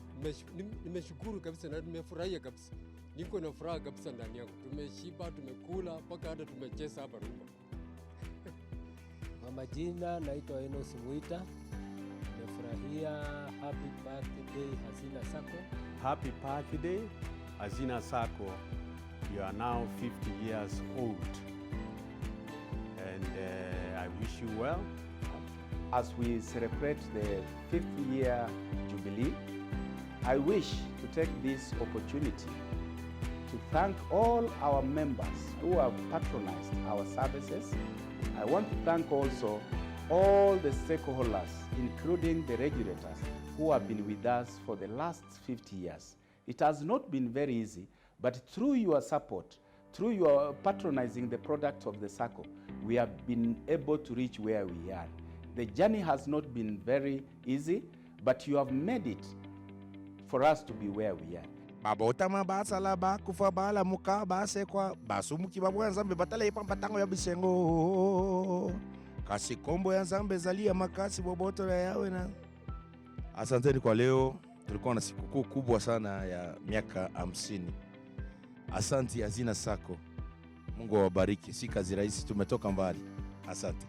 Speaker 31: nimeshukuru kabisa na nimefurahia kabisa. Niko na furaha kabisa ndani yangu. Tumeshiba, tumekula, mpaka hata tumecheza hapa rumba.
Speaker 26: Kwa majina naitwa Enos Muita. Nimefurahia happy birthday Hazina Sacco.
Speaker 21: Happy birthday, Hazina Sacco. You are now 50 years old. And I wish you well.
Speaker 32: As we celebrate the 50th year jubilee, I wish to take this opportunity to thank all our members who have patronized our services. I want to thank also all the stakeholders, including the regulators, who have been with us for the last 50 years. It has not been very easy, but through your support, through your patronizing the product of the Sacco, we have been able to reach where we are. The journey has not been very easy, but you have made it for us to be where we are.
Speaker 25: Mabota mabasala ba kufa bala muka basekwa basumuki babu nzambe batala ipambatango ya bisengo kasi kombo ya nzambe zalia makasi boboto ya yawe na. Asanteni kwa leo, tulikuwa na sikukuu kubwa sana ya miaka 50. Asante Hazina Sacco. Mungu awabariki. Si kazi rahisi, tumetoka mbali. Asante.